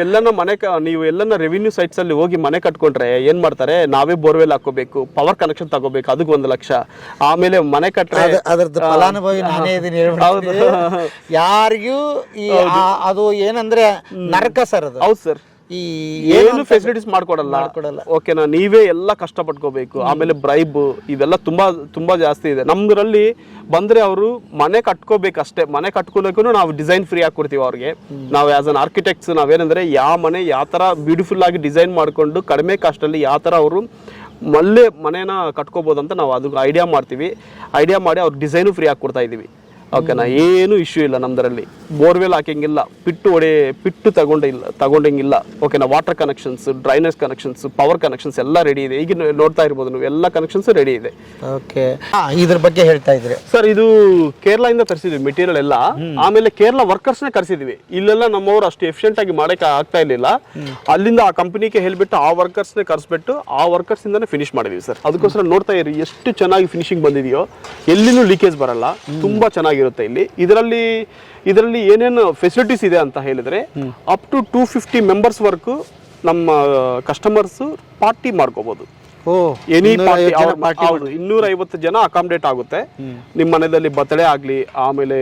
A: ಎಲ್ಲನ ರೆವಿನ್ಯೂ ಸೈಟ್ಸ್ ಅಲ್ಲಿ ಹೋಗಿ ಮನೆ ಕಟ್ಕೊಂಡ್ರೆ ಏನ್ ಮಾಡ್ತಾರೆ, ನಾವೇ ಬೋರ್ವೆಲ್ ಹಾಕೋಬೇಕು, ಪವರ್ ಕನೆಕ್ಷನ್ ತಗೋಬೇಕು, ಅದಕ್ಕೆ 1 ಲಕ್ಷ. ಆಮೇಲೆ ಮನೆ ಕಟ್ರೆ
B: ಅದ್ರದ್ದು ಫಲಾನುಭವಿ ನಾನೇ ಇದೀನಿ ಹೇಳ್ಬಿಟ್ಟು ಯಾರಿಗೂ ಅದು ಏನಂದ್ರೆ ನರಕ ಸರ್ ಅದು.
A: ಹೌದು ಸರ್, ಈ ಏನು ಫೆಸಿಲಿಟೀಸ್ ಮಾಡ್ಕೊಡಲ್ಲ, ಓಕೆನಾ. ನೀವೇ ಎಲ್ಲ ಕಷ್ಟಪಟ್ಕೋಬೇಕು. ಆಮೇಲೆ ಬ್ರೈಬ್ ಇವೆಲ್ಲ ತುಂಬಾ ಜಾಸ್ತಿ ಇದೆ. ನಮ್ದ್ರಲ್ಲಿ ಬಂದ್ರೆ ಅವರು ಮನೆ ಕಟ್ಕೋಬೇಕಷ್ಟೇ. ಮನೆ ಕಟ್ಕೊಳಕ್ಕೂ ನಾವು ಡಿಸೈನ್ ಫ್ರೀ ಆಗಿ ಕೊಡ್ತೀವಿ ಅವ್ರಿಗೆ. ನಾವು ಆಸ್ ಅನ್ ಆರ್ಕಿಟೆಕ್ಟ್ಸ್ ನಾವೇನಂದ್ರೆ ಯಾವ ಮನೆ ಯಾವ ತರ ಬ್ಯೂಟಿಫುಲ್ ಆಗಿ ಡಿಸೈನ್ ಮಾಡ್ಕೊಂಡು ಕಡಿಮೆ ಕಾಸ್ಟ್ ಅಲ್ಲಿ ಯಾವ ತರ ಅವರು ಮನೇನ ಕಟ್ಕೋಬಹುದು ಅಂತ ನಾವು ಅದು ಐಡಿಯಾ ಮಾಡಿ ಅವ್ರ ಡಿಸೈನು ಫ್ರೀ ಆಗಿ ಕೊಡ್ತಾ ಇದೀವಿ, ಓಕೆನಾ. ಏನು ಇಶ್ಯೂ ಇಲ್ಲ ನಮ್ದರಲ್ಲಿ. ಬೋರ್ವೆಲ್ ಹಾಕಂಗಿಲ್ಲ, ಪಿಟ್ಟು ತಗೊಂಡಂಗಿಲ್ಲ, ಓಕೆನಾ. Water connections, drainage connections, power connections ಎಲ್ಲ ರೆಡಿ ಇದೆ. ಈಗ ನೋಡ್ತಾ ಇರ್ಬೋದು ನೀವು, ಎಲ್ಲ ಕನೆಕ್ಷನ್ಸ್ ರೆಡಿ ಇದೆ.
B: ಓಕೆ, ಇದ್ರ ಬಗ್ಗೆ ಹೇಳ್ತಾ ಇದ್ರಿ
A: ಸರ್. ಇದು ಕೇರಳದಿಂದ ತರಿಸಿದ್ವಿ ಮೆಟೀರಿಯಲ್ ಎಲ್ಲ. ಆಮೇಲೆ ಕೇರಳ ವರ್ಕರ್ಸ್ನೇ ಕರ್ಸಿದ್ವಿ. ಇಲ್ಲೆಲ್ಲ ನಮ್ಮವ್ರು ಅಷ್ಟು ಎಫಿಷಿಯಂಟ್ ಆಗಿ ಮಾಡಕ್ಕೆ ಆಗ್ತಾ ಇರ್ಲಿಲ್ಲ. ಅಲ್ಲಿಂದ ಆ ಕಂಪನಿಗೆ ಹೇಳ್ಬಿಟ್ಟು ಆ ವರ್ಕರ್ಸ್ನೇ ಕರ್ಸ್ಬಿಟ್ಟು ಆ ವರ್ಕರ್ಸ್ ಇಂದಾನೆ ಫಿನಿಶ್ ಮಾಡಿದ್ವಿ ಸರ್. ಅದಕ್ಕೋಸ್ಕರ ನೋಡ್ತಾ ಇರಿ ಎಷ್ಟು ಚೆನ್ನಾಗಿ ಫಿನಿಶಿಂಗ್ ಬಂದಿದೆಯೋ, ಎಲ್ಲಿನೂ ಲೀಕೇಜ್ ಬರಲ್ಲ, ತುಂಬಾ ಚೆನ್ನಾಗಿರುತ್ತೆ ಇಲ್ಲಿ. ಇದರಲ್ಲಿ ಏನೇನು ಫೆಸಿಲಿಟೀಸ್ ಇದೆ ಅಂತ ಹೇಳಿದ್ರೆ ಅಪ್ ಟು 250 ಮೆಂಬರ್ಸ್ ವರ್ಕು ನಮ್ಮ ಕಸ್ಟಮರ್ಸ್ ಪಾರ್ಟಿ ಮಾಡ್ಕೋಬಹುದು. ಎನಿ ಪಾರ್ಟಿ 250 ಜನ ಅಕಾಮಡೇಟ್ ಆಗುತ್ತೆ. ನಿಮ್ಮ ಮನೆಯಲ್ಲಿ ಬರ್ತಡೇ ಆಗ್ಲಿ, ಆಮೇಲೆ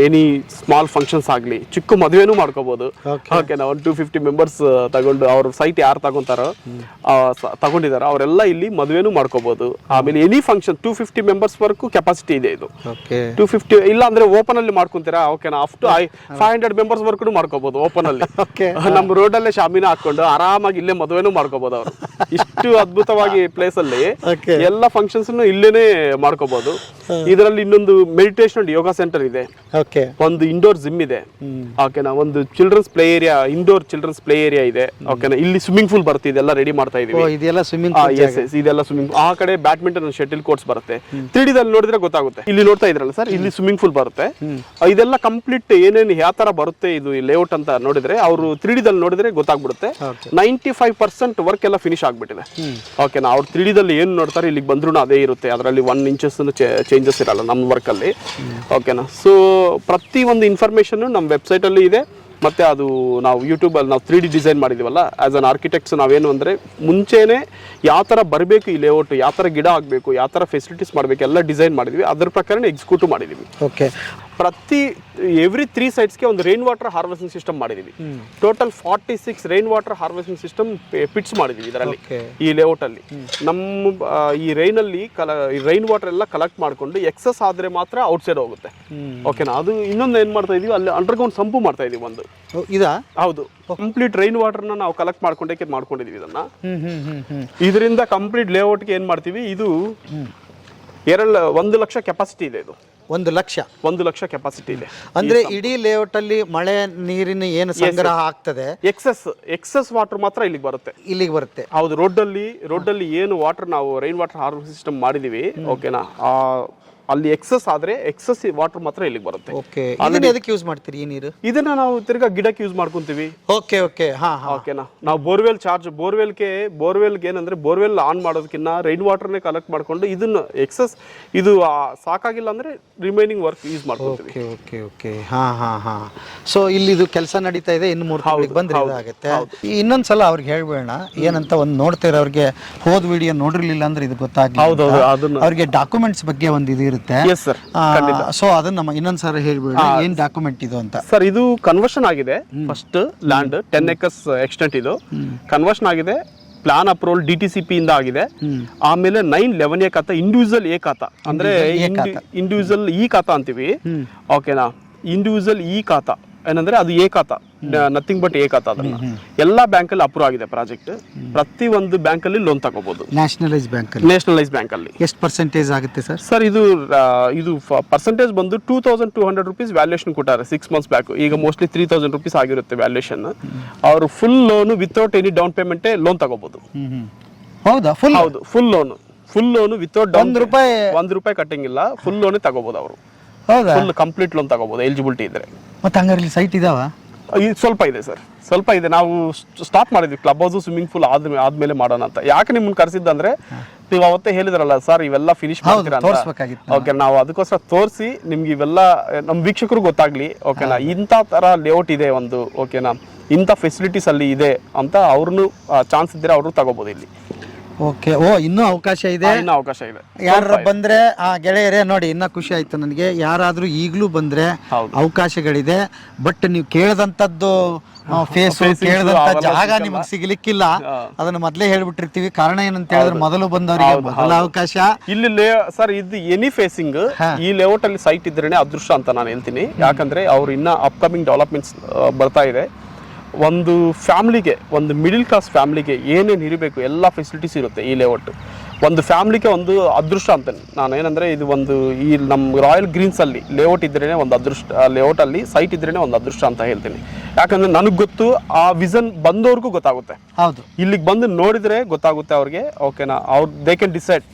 A: ಎನಿ ಸ್ಮಾಲ್ ಫಂಕ್ಷನ್ಸ್ ಆಗ್ಲಿ, ಚಿಕ್ಕ ಮದುವೆನೂ ಮಾಡ್ಕೋಬಹುದು, ಓಕೆನಾ. 250 ಮೆಂಬರ್ಸ್ ತಗೊಂಡು ಅವ್ರ ಸೈಟ್ ಯಾರು ತಗೊಂಡಿದಾರ ಅವರೆಲ್ಲ ಇಲ್ಲಿ ಮದುವೆನೂ ಮಾಡ್ಕೋಬಹುದು. ಆಮೇಲೆ any function 250 members work capacity ಇದೆ ಇದು. 250 ಇಲ್ಲ ಅಂದ್ರೆ ಓಪನ್ ಅಲ್ಲಿ ಮಾಡ್ಕೊಂತೀರಾ, ಓಕೆನಾ. ಅಪ್ ಟು 500 ಮೆಂಬರ್ಸ್ ವರ್ಕು ಮಾಡ್ಕೋಬಹುದು ಓಪನ್ ಅಲ್ಲಿ. ನಮ್ಮ ರೋಡ್ ಅಲ್ಲೇ ಶಾಮಿನ ಹಾಕೊಂಡು ಆರಾಮಾಗಿ ಇಲ್ಲೇ ಮದುವೆನೂ ಮಾಡ್ಕೋಬಹುದು ಅವರು. ಇಷ್ಟು ಅದ್ಭುತವಾಗಿ ಪ್ಲೇಸ್ ಅಲ್ಲಿ ಎಲ್ಲ ಫಂಕ್ಷನ್ಸ್ ಇಲ್ಲೇನೆ ಮಾಡ್ಕೋಬಹುದು. ಇದರಲ್ಲಿ ಇನ್ನೊಂದು ಮೆಡಿಟೇಷನ್ ಅಂಡ್ ಯೋಗ ಸೆಂಟರ್ ಇದೆ, ಒಂದು ಇಂಡೋರ್ ಜಿಮ್ ಇದೆ, ಓಕೆನಾ. ಒಂದು children's play area, indoor children's play area ಇದೆ, ಓಕೆನಾ. ಇಲ್ಲಿ ಸ್ವಿಮ್ಮಿಂಗ್ ಪೂಲ್ ಬರುತ್ತೆ, ಇದೆಲ್ಲ ರೆಡಿ ಮಾಡ್ತಾ ಇದೀವಿ.
B: ಇದೆಲ್ಲ ಸ್ವಿಮ್ಮಿಂಗ್
A: ಇದೆಲ್ಲ ಸ್ವಿಮ್ಮಿಂಗ್. ಆ ಕಡೆ ಬ್ಯಾಡ್ಮಿಂಟನ್ ಶಟಲ್ ಕೋರ್ಟ್ಸ್ ಬರುತ್ತೆ. 3D ದಲ್ಲಿ ನೋಡಿದ್ರೆ ಗೊತ್ತಾಗುತ್ತೆ. ಇಲ್ಲಿ ನೋಡ್ತಾ ಇದ್ರಲ್ಲ ಸರ್, ಇಲ್ಲಿ ಸ್ವಿಮ್ಮಿಂಗ್ ಪೂಲ್ ಬರುತ್ತೆ. ಇದೆಲ್ಲ ಕಂಪ್ಲೀಟ್ ಏನೇನು ಯಾವ ತರ ಬರುತ್ತೆ ಇದು ಲೇಔಟ್ ಅಂತ ನೋಡಿದ್ರೆ ಅವರು 3D ದಲ್ಲಿ ನೋಡಿದ್ರೆ ಗೊತ್ತಾಗ್ಬಿಡುತ್ತೆ. 95% ವರ್ಕ್ ಎಲ್ಲ ಫಿನಿಶ್ ಆಗ್ಬಿಟ್ಟಿದೆ, ಓಕೆನಾ. ಅವ್ರು 3D ದಲ್ಲಿ ಏನು ನೋಡ್ತಾರೆ ಇಲ್ಲಿಗೆ ಬಂದ್ರು ಅದೇ ಇರುತ್ತೆ. ಅದರಲ್ಲಿ 1 ಇಂಚಸ್ ಚೇಂಜಸ್ ಇರಲ್ಲ ನಮ್ಮ ವರ್ಕಲ್ಲಿ, ಓಕೆನಾ. ಸೊ ಪ್ರತಿ ಒಂದು ಇನ್ಫಾರ್ಮೇಶನ್ ನಮ್ಮ ವೆಬ್ಸೈಟ್ ಅಲ್ಲಿ ಇದೆ. ಮತ್ತೆ ಅದು ನಾವು ಯೂಟ್ಯೂಬಲ್ಲಿ ನಾವು 3D ಡಿಸೈನ್ ಮಾಡಿದೀವಲ್ಲ, ಆಸ್ ಅನ್ ಆರ್ಕಿಟೆಕ್ಟ್ಸ್ ನಾವೇನು ಅಂದರೆ ಮುಂಚೆನೆ ಯಾವ ಥರ ಬರಬೇಕು ಈ ಲೇಔಟ್, ಯಾವ ಥರ ಗಿಡ ಆಗಬೇಕು, ಯಾವ ಥರ ಫೆಸಿಲಿಟೀಸ್ ಮಾಡಬೇಕು ಎಲ್ಲ ಡಿಸೈನ್ ಮಾಡಿದ್ವಿ. ಅದ್ರ ಪ್ರಕಾರ ಎಕ್ಸಿಕ್ಯೂಟ್ ಮಾಡಿದೀವಿ.
B: ಓಕೆ,
A: ಪ್ರತಿ ಎವ್ರಿ 3 ಸೈಟ್ಸ್ಗೆ ಒಂದು ರೈನ್ ವಾಟರ್ ಹಾರ್ವೆಸ್ಟಿಂಗ್ ಸಿಸ್ಟಮ್ ಮಾಡಿದೀವಿ. Total 46 rain water harvesting system pits ಮಾಡಿದೀವಿ ಇದರಲ್ಲಿ, ಈ ಲೇಔಟ್ ಅಲ್ಲಿ. ನಮ್ಮ ಈ ರೈನ್ ವಾಟರ್ ಎಲ್ಲ ಕಲೆಕ್ಟ್ ಮಾಡ್ಕೊಂಡು ಎಕ್ಸಸ್ ಆದ್ರೆ ಮಾತ್ರ ಔಟ್ಸೈಡ್ ಹೋಗುತ್ತೆ. ಓಕೆನಾ. ಅದು ಇನ್ನೊಂದು ಏನ್ ಮಾಡ್ತಾ ಇದೀವಿ, ಅಲ್ಲಿ ಅಂಡರ್ಗ್ರೌಂಡ್ ಸಂಪು ಮಾಡ್ತಾ ಇದೀವಿ ಒಂದು.
B: ಇದಾ?
A: ಹೌದು, ಕಂಪ್ಲೀಟ್ ರೈನ್ ವಾಟರ್ನ ನಾವು ಕಲೆಕ್ಟ್ ಮಾಡ್ಕೊಂಡಿದೀವಿ ಇದನ್ನ. ಇದರಿಂದ ಕಂಪ್ಲೀಟ್ ಲೇಔಟ್ಗೆ ಏನ್ ಮಾಡ್ತೀವಿ, ಇದು 1 ಲಕ್ಷ ಕೆಪಾಸಿಟಿ ಇದೆ. ಇದು
B: 1 ಲಕ್ಷ
A: ಕೆಪಾಸಿಟಿ ಇದೆ.
B: ಅಂದ್ರೆ ಇಡೀ ಲೇಔಟ್ ಅಲ್ಲಿ ಮಳೆ ನೀರಿನ ಏನು ಸಂಗ್ರಹ ಆಗ್ತದೆ,
A: ಎಕ್ಸಸ್ ವಾಟರ್ ಮಾತ್ರ ಇಲ್ಲಿಗೆ ಬರುತ್ತೆ. ಹೌದು, ರೋಡ್ ಅಲ್ಲಿ ಏನು ವಾಟರ್ ನಾವು ರೈನ್ ವಾಟರ್ ಹಾರ್ವೆಸ್ಟಿಂಗ್ ಸಿಸ್ಟಮ್ ಮಾಡಿದೀವಿ, ಓಕೆನಾ, ಅಲ್ಲಿ ಎಕ್ಸಸ್ ವಾಟರ್ ಮಾತ್ರ ಇಲ್ಲಿಗೆ ಬರುತ್ತೆ.
B: ಎದಕ್ಕೆ ಯೂಸ್ ಮಾಡ್ತೀರಿ ಈ ನೀರು?
A: ಇದನ್ನ ನಾವು ತಿರ್ಗಾ ಗಿಡಕ್ಕೆ ಯೂಸ್ ಮಾಡ್ಕೊಂತೀವಿ. ಓಕೆನಾ. ನಾವು ಬೋರ್ವೆಲ್ಗೆ ಏನಂದ್ರೆ ಬೋರ್ವೆಲ್ ಆನ್ ಮಾಡೋದಕ್ಕಿಂತ ರೈನ್ ವಾಟರ್ನೇ ಕಲೆಕ್ಟ್ ಮಾಡ್ಕೊಂಡು ಇದನ್ನ ಎಕ್ಸಸ್ ಇದು ಸಾಕಾಗಿಲ್ಲ ಅಂದ್ರೆ ರಿಮೈನಿಂಗ್ ವರ್ಕ್ ಯೂಸ್ ಮಾಡ್ಕೊಂತೀವಿ.
B: ಸೊ ಇಲ್ಲಿ ಇದು ಕೆಲಸ ನಡೀತಾ ಇದೆ, ಇನ್ನು 3 ತಿಂಗಳಿಗೆ ಬಂದ್ರೆ ಇದಾಗುತ್ತೆ. ಇನ್ನೊಂದ್ಸಲ ಅವ್ರಿಗೆ ಹೇಳ್ಬೇಡ ಏನಂತ ಒಂದು ನೋಡ್ತೀರ, ಅವ್ರಿಗೆ ಹೋದ್ ವಿಡಿಯೋ ನೋಡಿರ್ಲಿಲ್ಲ ಅಂದ್ರೆ ಇದು ಗೊತ್ತಾಗ್ಲಿ. ಅವ್ರಿಗೆ ಡಾಕ್ಯುಮೆಂಟ್ಸ್ ಬಗ್ಗೆ ಒಂದು ಇದು ಇರುತ್ತೆ. ಸೊ ಅದನ್ನ ನಮ್ಮ ಇನ್ನೊಂದ್ಸಲ ಹೇಳ್ಬೇಡ, ಏನ್ ಡಾಕ್ಯುಮೆಂಟ್ ಇದು ಅಂತ.
A: ಸರ್, ಇದು ಕನ್ವರ್ಷನ್ ಆಗಿದೆ. ಫಸ್ಟ್ ಲ್ಯಾಂಡ್ 10 acres ಎಕ್ಸ್ಟೆಂಟ್ ಇದು ಕನ್ವರ್ಷನ್ ಆಗಿದೆ. ಪ್ಲಾನ್ ಅಪ್ರೂವಲ್ DTCP ಇಂದ ಆಗಿದೆ. ಆಮೇಲೆ 911 ಎ ಖಾತಾ, ಇಂಡಿವಿಜುವಲ್ ಎ ಖಾತಾ ಅಂದ್ರೆ ಇಂಡಿವಿಜುವಲ್ ಇ ಖಾತಾ ಅಂತೀವಿ. ಓಕೆನಾ. ಇಂಡಿವಿಜುವಲ್ ಇ ಖಾತಾ ಏನಂದ್ರೆ ಅದು ಎ ಖಾತಾ, ನಥಿಂಗ್ ಬಟ್ ಎ ಖಾತಾ. ಅದನ್ನ ಎಲ್ಲಾ ಬ್ಯಾಂಕ್ ಅಲ್ಲಿ ಅಪ್ರೂವ್ ಆಗಿದೆ ಪ್ರಾಜೆಕ್ಟ್. ಪ್ರತಿ ಒಂದು ಬ್ಯಾಂಕ್ ಅಲ್ಲಿ ಲೋನ್ ತಗೋಬಹುದು.
B: ನ್ಯಾಷನಲೈಸ್ ಬ್ಯಾಂಕ್ ಅಲ್ಲಿ
A: ಎಷ್ಟು
B: ಪರ್ಸೆಂಟೇಜ್ ಆಗುತ್ತೆ ಸರ್?
A: ಸರ್, ಇದು ಪರ್ಸೆಂಟೇಜ್ ಬಂದು 2200 ರೂಪೀಸ್ ವ್ಯಾಲ್ಯೂಷನ್ ಕೊಟ್ಟಾರೆ 6 months ಬ್ಯಾಕ್. ಈಗ ಮೋಸ್ಟ್ಲಿ 3000 ರೂಪೀಸ್ ಆಗಿರುತ್ತೆ ವ್ಯಾಲ್ಯೂಷನ್. ಅವರು full loan without any down payment loan ತಗೋಬಹುದು.
B: ಹೌದಾ?
A: ಫುಲ್ ಲೋನ್ ವಿತೌಟ್ $1 ರೂಪಾಯಿ ಕಟ್ಟಿಂಗಿಲ್ಲ. ಫುಲ್ ಲೋನ್ ತಗೋಬಹುದು ಅವರು. ಫುಲ್ ಕಂಪ್ಲೀಟ್ ಲೋನ್ ತಗೋಬಹುದು ಎಲಿಜಿಬಿಲಿಟಿ ಇದ್ರೆ.
B: ಮತ್ತೆ ಹಂಗಾರೆ ಇಲ್ಲಿ ಸೈಟ್ ಇದಾವ?
A: ಸ್ವಲ್ಪ ಇದೆ ಸರ್, ಸ್ವಲ್ಪ ಇದೆ. ನಾವು ಸ್ಟಾಪ್ ಮಾಡಿದ್ವಿ ಕ್ಲಬ್ ಹೌಸ್ ಸ್ವಿಮ್ಮಿಂಗ್ ಪೂಲ್ ಆದ್ಮೇಲೆ ಮಾಡೋಣ ಅಂತ. ಯಾಕೆ ನಿಮ್ಮನ್ನ ಕರೆಸಿದ್ದಂದ್ರೆ ನೀವು ಅವತ್ತೇ ಹೇಳಿದ್ರಲ್ಲ ಸರ್ ಇವೆಲ್ಲ ಫಿನಿಶ್ ಮಾಡ್ತೀರಾ ಅಂತ. ಓಕೆ, ನಾವು ಅದಕ್ಕೋಸ್ಕರ ತೋರಿಸಿ ನಿಮ್ಗೆ ಇವೆಲ್ಲ ನಮ್ಮ ವೀಕ್ಷಕರು ಗೊತ್ತಾಗ್ಲಿ. ಓಕೆನಾ, ಇಂಥ ತರ ಲೇಔಟ್ ಇದೆ ಒಂದು, ಓಕೆನಾ, ಇಂಥ ಫೆಸಿಲಿಟೀಸ್ ಅಲ್ಲಿ ಇದೆ ಅಂತ ಅವ್ರನ್ನು ಚಾನ್ಸ್ ಇದ್ರೆ ಅವರು ತಗೋಬಹುದು ಇಲ್ಲಿ.
B: ಓಕೆ. ಇನ್ನೂ ಅವಕಾಶ ಇದೆ. ಯಾರು ಬಂದ್ರೆ ಗೆಳೆಯರೇ ನೋಡಿ, ಇನ್ನ ಖುಷಿ ಆಯ್ತು ನನಗೆ. ಯಾರಾದ್ರೂ ಈಗಲೂ ಬಂದ್ರೆ ಅವಕಾಶಗಳಿದೆ. ಬಟ್ ನೀವು ಕೇಳದಂತದ್ದು ಫೇಸ್ ಕೇಳದಂತ ಜಾಗ ನಿಮಗೆ ಸಿಗ್ಲಿಕ್ಕಿಲ್ಲ. ಅದನ್ನ ಮೊದಲೇ ಹೇಳ್ಬಿಟ್ಟಿರ್ತೀವಿ. ಕಾರಣ ಏನಂತ ಹೇಳಿದ್ರೆ ಮೊದಲು ಬಂದವರಿಗೆ ಮೊದಲ ಅವಕಾಶ
A: ಇಲ್ಲಿ. ಸರ್, ಇದು ಎನಿ ಫೇಸಿಂಗ್ ಈ ಲೇಔಟ್ ಅಲ್ಲಿ ಸೈಟ್ ಇದ್ರೇನೆ ಅದೃಷ್ಟ ಅಂತ ನಾನು ಹೇಳ್ತೀನಿ. ಯಾಕಂದ್ರೆ ಅವ್ರು ಇನ್ನ ಅಪ್ಕಮಿಂಗ್ ಡೆವಲಪ್ಮೆಂಟ್ಸ್ ಬರ್ತಾ ಇದೆ. ಒಂದು ಫ್ಯಾಮಿಲಿಗೆ, ಒಂದು ಮಿಡಿಲ್ ಕ್ಲಾಸ್ ಫ್ಯಾಮಿಲಿಗೆ ಏನೇನು ಇರಬೇಕು ಎಲ್ಲ ಫೆಸಿಲಿಟೀಸ್ ಇರುತ್ತೆ ಈ ಲೇಔಟ್. ಒಂದು ಫ್ಯಾಮಿಲಿಗೆ ಒಂದು ಅದೃಷ್ಟ ಅಂತ ನಾನು ಏನಂದರೆ, ಇದು ಒಂದು ಈ ನಮ್ಮ ರಾಯಲ್ ಗ್ರೀನ್ಸಲ್ಲಿ ಲೇಔಟ್ ಇದ್ರೇ ಒಂದು ಅದೃಷ್ಟ, ಲೇಔಟಲ್ಲಿ ಸೈಟ್ ಇದ್ರೇ ಒಂದು ಅದೃಷ್ಟ ಅಂತ ಹೇಳ್ತೀನಿ. ಯಾಕಂದರೆ ನನಗೆ ಗೊತ್ತು, ಆ ವಿಷನ್ ಬಂದವ್ರಿಗೂ ಗೊತ್ತಾಗುತ್ತೆ.
B: ಹೌದು,
A: ಇಲ್ಲಿಗೆ ಬಂದು ನೋಡಿದರೆ ಗೊತ್ತಾಗುತ್ತೆ ಅವ್ರಿಗೆ. ಓಕೆನಾ, ದೇ ಕ್ಯಾನ್ ಡಿಸೈಡ್.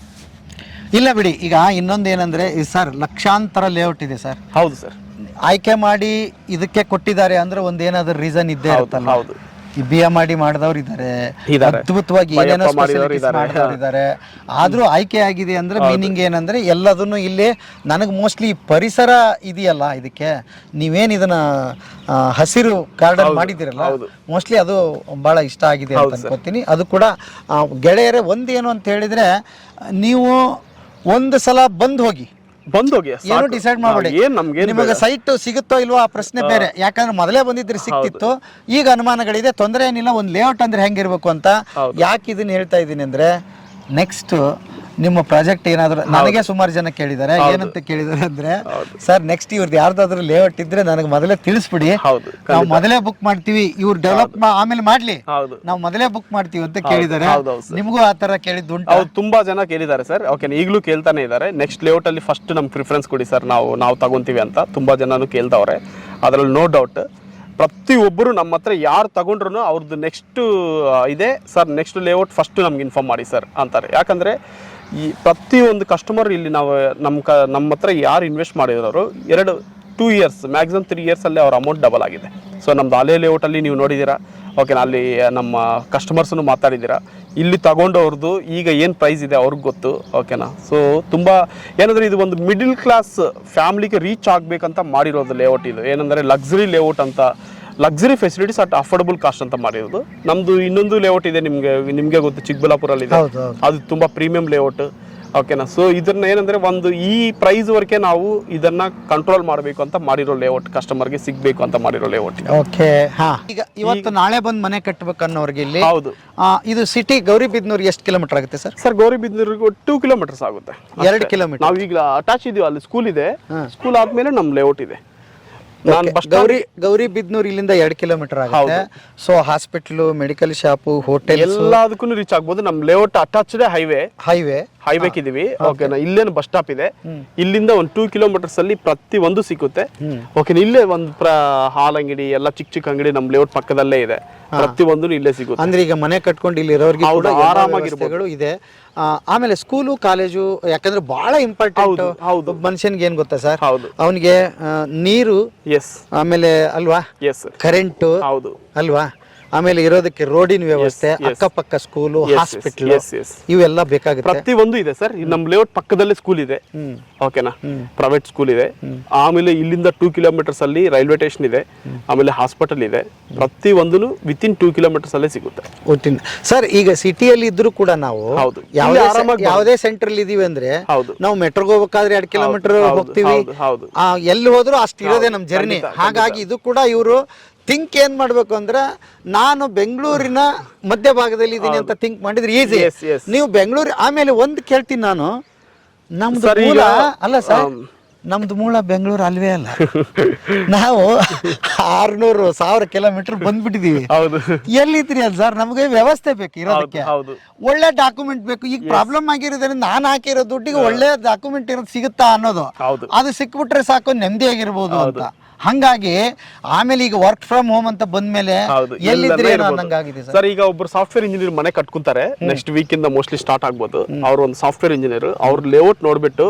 B: ಇಲ್ಲ ಬಿಡಿ. ಈಗ ಇನ್ನೊಂದು ಏನಂದರೆ ಸರ್, ಲಕ್ಷಾಂತರ ಲೇಔಟ್ ಇದೆ ಸರ್.
A: ಹೌದು ಸರ್.
B: ಆಯ್ಕೆ ಮಾಡಿ ಇದಕ್ಕೆ ಕೊಟ್ಟಿದ್ದಾರೆ ಅಂದ್ರೆ ಒಂದೇನಾದ್ರೂ ರೀಸನ್ ಇದ್ದೇ ಇರುತ್ತಲ್ಲ.
A: ಹೌದು,
B: BMRD ಮಾಡಿದವ್ರು ಇದ್ದಾರೆ, ಅದ್ಭುತವಾಗಿ ಏನೇನೋ ಮಾಡಿದ್ದಾರೆ. ಆದ್ರೂ ಆಯ್ಕೆ ಆಗಿದೆ ಅಂದ್ರೆ ಮೀನಿಂಗ್ ಏನಂದ್ರೆ ಎಲ್ಲದನ್ನು ಇಲ್ಲಿ ನನಗೆ ಮೋಸ್ಟ್ಲಿ ಪರಿಸರ ಇದೆಯಲ್ಲ, ಇದಕ್ಕೆ ನೀವೇನ್ ಇದನ್ನ ಹಸಿರು ಗಾರ್ಡನ್ ಮಾಡಿದಿರಲ್ಲ, ಮೋಸ್ಟ್ಲಿ ಅದು ಬಹಳ ಇಷ್ಟ ಆಗಿದೆ ಅಂತ ಅನ್ಕೋತೀನಿ. ಅದು ಕೂಡ ಗೆಳೆಯರೇ, ಒಂದೇನು ಅಂತ ಹೇಳಿದ್ರೆ, ನೀವು ಒಂದು ಸಲ ಬಂದು ಹೋಗಿ ಏನು ಡಿಸೈಡ್ ಮಾಡಬೇಡಿ. ನಿಮಗೆ ಸೈಟ್ ಸಿಗುತ್ತೋ ಇಲ್ವೋ ಆ ಪ್ರಶ್ನೆ ಬೇರೆ. ಯಾಕಂದ್ರೆ ಮೊದಲೇ ಬಂದಿದ್ರೆ ಸಿಕ್ತಿತ್ತು. ಈಗ ಅನುಮಾನಗಳಿದೆ, ತೊಂದರೆ ಏನಿಲ್ಲ. ಒಂದು ಲೇಔಟ್ ಅಂದ್ರೆ ಹೆಂಗಿರ್ಬೇಕು ಅಂತ. ಯಾಕೆ ಇದನ್ನ ಹೇಳ್ತಾ ಇದ್ದೀನಿ ಅಂದ್ರೆ, ನೆಕ್ಸ್ಟ್ ನಿಮ್ಮ ಪ್ರಾಜೆಕ್ಟ್ ಏನಾದ್ರು ನನಗೆ ಸುಮಾರು ಜನ ಕೇಳಿದ್ದಾರೆ. ಏನಂತ ಕೇಳಿದಾರೆ ಅಂದ್ರೆ, ಸರ್ ನೆಕ್ಸ್ಟ್ ಇವ್ರದ್ದು ಯಾರ್ದಾದ್ರು ಲೇಔಟ್ ಇದ್ರೆ ನನಗೆ ಮೊದಲೇ ತಿಳಿಸ್ಬಿಡಿ, ನಾವು ಮೊದಲೇ ಬುಕ್ ಮಾಡ್ತೀವಿ. ಇವ್ರು ಡೆವಲಪ್ ಆಮೇಲೆ ಮಾಡ್ಲಿ, ನಾವು ಮೊದಲೇ ಬುಕ್ ಮಾಡ್ತೀವಿ ಅಂತ ಕೇಳಿದ್ದಾರೆ. ನಿಮಗೂ ಆ ತರ ಕೇಳಿದ್ದುಂಟು?
A: ತುಂಬಾ ಜನ ಕೇಳಿದ್ದಾರೆ ಸರ್. ಓಕೆ, ಈಗಲೂ ಕೇಳ್ತಾನೆ ಇದ್ದಾರೆ. ನೆಕ್ಸ್ಟ್ ಲೇಔಟ್ ಅಲ್ಲಿ ಫಸ್ಟ್ ನಮ್ಗೆ ಪ್ರಿಫರೆನ್ಸ್ ಕೊಡಿ ಸರ್, ನಾವು ತಗೊಂತೀವಿ ಅಂತ ತುಂಬಾ ಜನನು ಕೇಳ್ತಾವ್ರೆ. ಅದರಲ್ಲಿ ನೋ ಡೌಟ್. ಪ್ರತಿಯೊಬ್ಬರು ನಮ್ಮ ಹತ್ರ ಯಾರು ತಗೊಂಡ್ರು ಅವ್ರದ್ದು ನೆಕ್ಸ್ಟ್ ಇದೆ ಸರ್, ನೆಕ್ಸ್ಟ್ ಲೇಔಟ್ ಫಸ್ಟ್ ನಮ್ಗೆ ಇನ್ಫಾರ್ಮ್ ಮಾಡಿ ಸರ್ ಅಂತಾರೆ. ಯಾಕಂದ್ರೆ ಈ ಪ್ರತಿಯೊಂದು ಕಸ್ಟಮರ್ ಇಲ್ಲಿ ನಾವು ನಮ್ಮ ಹತ್ರ ಯಾರು ಇನ್ವೆಸ್ಟ್ ಮಾಡಿರೋರು 2 years ಮ್ಯಾಕ್ಸಿಮಮ್ 3 years ಅಲ್ಲೇ ಅವ್ರ ಅಮೌಂಟ್ ಡಬಲ್ ಆಗಿದೆ. ಸೊ ನಮ್ದು ಹಳೆ ಲೇಔಟಲ್ಲಿ ನೀವು ನೋಡಿದ್ದೀರಾ. ಓಕೆನಾ, ಅಲ್ಲಿ ನಮ್ಮ ಕಸ್ಟಮರ್ಸನ್ನು ಮಾತಾಡಿದ್ದೀರಾ. ಇಲ್ಲಿ ತಗೊಂಡವ್ರದ್ದು ಈಗ ಏನು ಪ್ರೈಸ್ ಇದೆ ಅವ್ರಿಗೆ ಗೊತ್ತು. ಓಕೆನಾ, ಸೊ ತುಂಬ ಏನಂದರೆ ಇದು ಒಂದು ಮಿಡಿಲ್ ಕ್ಲಾಸ್ ಫ್ಯಾಮ್ಲಿಗೆ ರೀಚ್ ಆಗಬೇಕಂತ ಮಾಡಿರೋದು ಲೇಔಟ್. ಇದು ಏನಂದರೆ ಲಕ್ಸುರಿ ಲೇಔಟ್ ಅಂತ, luxury facilities at affordable cost ಅಂತ ಮಾಡಿರೋದು. ನಮ್ಮದು ಇನ್ನೊಂದು ಲೇಔಟ್ ಇದೆ, ನಿಮಗೆ ಗೊತ್ತು, ಚಿಕ್ಕಬಳ್ಳಾಪುರಲ್ಲಿ ಇದೆ. ಅದು ತುಂಬ ಪ್ರೀಮಿಯಂ ಲೇಔಟ್. ಓಕೆನಾ. ಸೊ ಇದನ್ನ ಏನಂದ್ರೆ ಒಂದು ಈ ಪ್ರೈಸ್ ವರೆಗೆ ನಾವು ಇದನ್ನ ಕಂಟ್ರೋಲ್ ಮಾಡಬೇಕು ಅಂತ ಮಾಡಿರೋ ಲೇಔಟ್, ಕಸ್ಟಮರ್ಗೆ ಸಿಗ್ಬೇಕು ಅಂತ ಮಾಡಿರೋ ಲೇಔಟ್.
B: ಓಕೆ. ಹಾ, ಈಗ ಇವತ್ತು ನಾಳೆ ಬಂದು ಮನೆ ಕಟ್ಟಬೇಕು ಅನ್ನೋರ್ಗೆ ಇಲ್ಲಿ
A: ಹೌದು.
B: ಇದು ಸಿಟಿ ಗೌರಿಬಿದನೂರು ಎಷ್ಟು ಕಿಲೋಮೀಟರ್ ಆಗುತ್ತೆ ಸರ್?
A: ಸರ್ ಗೌರಿಬಿದನೂರಿಗೆ 2 ಕಿಲೋಮೀಟರ್ಸ್ ಆಗುತ್ತೆ.
B: 2 ಕಿಲೋಮೀಟರ್.
A: ನಾವು ಈಗ ಅಟ್ಯಾಚ್ ಇದೀವಿ, ಅಲ್ಲಿ ಸ್ಕೂಲ್ ಇದೆ, ಸ್ಕೂಲ್ ಆದ್ಮೇಲೆ ನಮ್ ಲೇಔಟ್ ಇದೆ. ನಾನು
B: ಗೌರಿಬಿದನೂರು ಇಲ್ಲಿಂದ 2 ಕಿಲೋಮೀಟರ್ ಆಗುತ್ತೆ. So hospital, medical shop, hotel
A: ಎಲ್ಲದಕ್ಕೂ ರೀಚ್ ಆಗ್ಬೋದು. ನಮ್ ಲೇಔಟ್ ಅಟ್ಯಾಚ್ಡ್ ಹೈವೇ ಇದೀವಿ. ಓಕೆನಾ. ಇಲ್ಲೇನು ಬಸ್ ಸ್ಟಾಪ್ ಇದೆ, ಇಲ್ಲಿಂದ ಒಂದು 2 ಕಿಲೋಮೀಟರ್ಸ್ ಅಲ್ಲಿ ಪ್ರತಿ ಒಂದು ಸಿಗುತ್ತೆ. ಓಕೆನಾ. ಇಲ್ಲೇ ಒಂದು ಹಾಲ್ ಅಂಗಡಿ, ಎಲ್ಲ ಚಿಕ್ಕ ಚಿಕ್ಕ ಅಂಗಡಿ ನಮ್ ಲೇಔಟ್ ಪಕ್ಕದಲ್ಲೇ ಇದೆ, ಪ್ರತಿ ಒಂದು ಇಲ್ಲೇ ಸಿಗುತ್ತೆ.
B: ಅಂದ್ರೆ ಈಗ ಮನೆ ಕಟ್ಕೊಂಡು ಇಲ್ಲಿ ಇರೋರಿಗೆ ಆರಾಮಾಗಿರ್ಬೋದು ಇದೆ. ಆಮೇಲೆ ಸ್ಕೂಲು, ಕಾಲೇಜು, ಯಾಕಂದ್ರೆ ಬಹಳ ಇಂಪಾರ್ಟೆಂಟ್.
A: ಹೌದು.
B: ಮನುಷ್ಯನ್ಗೆ ಏನ್ ಗೊತ್ತಾ ಸರ್,
A: ಹೌದು,
B: ಅವನಿಗೆ ನೀರು, ಆಮೇಲೆ ಅಲ್ವಾ, ಕರೆಂಟ್,
A: ಹೌದು
B: ಅಲ್ವಾ, ಆಮೇಲೆ ಇರೋದಕ್ಕೆ ರೋಡಿನ ವ್ಯವಸ್ಥೆ, ಅಕ್ಕಪಕ್ಕ ಸ್ಕೂಲು, ಹಾಸ್ಪಿಟಲ್, ಇವೆಲ್ಲ ಬೇಕಾಗುತ್ತೆ.
A: ಪ್ರತಿ ಒಂದು ಇದೆ ಸರ್. ನಮ್ ಲೇಔಟ್ ಪಕ್ಕದಲ್ಲೇ ಸ್ಕೂಲ್ ಇದೆ. ಓಕೆನಾ. ಪ್ರೈವೇಟ್ ಸ್ಕೂಲ್ ಇದೆ. ಆಮೇಲೆ ಇಲ್ಲಿಂದ 2 ಕಿಲೋಮೀಟರ್ಸ್ ಅಲ್ಲಿ ರೈಲ್ವೆ ಸ್ಟೇಷನ್ ಇದೆ, ಆಮೇಲೆ ಹಾಸ್ಪಿಟಲ್ ಇದೆ. ಪ್ರತಿ ಒಂದು ವಿತಿನ್ 2 ಕಿಲೋಮೀಟರ್ಸ್ ಅಲ್ಲೇ ಸಿಗುತ್ತೆ.
B: ಸರ್ ಈಗ ಸಿಟಿಯಲ್ಲಿ ಇದ್ರು ಕೂಡ ನಾವು ಯಾವುದೇ ಸೆಂಟ್ರಲ್ ಇದೀವಿ ಅಂದ್ರೆ ನಾವು ಮೆಟ್ರೋಗೆ ಹೋಗ್ಬೇಕಾದ್ರೆ 2 ಕಿಲೋಮೀಟರ್ ಹೋಗ್ತೀವಿ. ಎಲ್ಲಿ ಹೋದ್ರು ಅಷ್ಟು ಇರೋದೇ ನಮ್ ಜರ್ನಿ. ಹಾಗಾಗಿ ಇದು ಕೂಡ ಇವರು ಥಿಂಕ್ ಏನ್ ಮಾಡ್ಬೇಕು ಅಂದ್ರೆ, ನಾನು ಬೆಂಗಳೂರಿನ ಮಧ್ಯಭಾಗದಲ್ಲಿ ಇದ್ದೀನಿ ಅಂತ ಥಿಂಕ್ ಮಾಡಿದ್ರೆ ಈಸಿ. ನೀವು ಬೆಂಗಳೂರು, ಆಮೇಲೆ ಒಂದು ಕೇಳ್ತೀನಿ ನಾನು, ನಮ್ದು ಮೂಲ ಅಲ್ಲ ಸರ್, ನಮ್ದು ಮೂಲ ಬೆಂಗಳೂರು ಅಲ್ವೇ ಅಲ್ಲ. ನಾವು 600,000 ಕಿಲೋಮೀಟರ್ ಬಂದ್ಬಿಟ್ಟಿದೀವಿ. ಎಲ್ಲಿದ್ರಿ ಅಲ್ಲ ಸರ್, ನಮಗೆ ವ್ಯವಸ್ಥೆ ಬೇಕು ಇರೋದಕ್ಕೆ, ಒಳ್ಳೆ ಡಾಕ್ಯುಮೆಂಟ್ ಬೇಕು. ಈಗ ಪ್ರಾಬ್ಲಮ್ ಆಗಿರೋದ್ರಿಂದ ನಾನು ಹಾಕಿರೋ ದುಡ್ಡಿಗೆ ಒಳ್ಳೆ ಡಾಕ್ಯುಮೆಂಟ್ ಇರೋದು ಸಿಗುತ್ತಾ ಅನ್ನೋದು, ಅದು ಸಿಕ್ಬಿಟ್ರೆ ಸಾಕು, ನೆಮ್ಮದಿಯಾಗಿರ್ಬೋದು ಅಂತ. ಹಂಗಾಗಿ ಆಮೇಲೆ ಈಗ ವರ್ಕ್ ಫ್ರಮ್ ಹೋಮ್ ಅಂತ ಬಂದ್ಮೇಲೆ ಎಲ್ಲಿದ್ರೆ ಅನ್ನಂಗಾಗಿದೆ
A: ಸರ್. ಈಗ ಒಬ್ರು ಸಾಫ್ಟ್ವೇರ್ ಇಂಜಿನಿಯರ್ ಮನೆ ಕಟ್ಕೊಂತಾರೆ, ನೆಕ್ಸ್ಟ್ ವೀಕ್ ಇಂದ ಮೋಸ್ಟ್ಲಿ ಸ್ಟಾರ್ಟ್ ಆಗ್ಬೋದು. ಅವ್ರು ಒಂದು ಸಾಫ್ಟ್ವೇರ್ ಇಂಜಿನಿಯರ್, ಅವ್ರ ಲೇಔಟ್ ನೋಡ್ಬಿಟ್ಟು,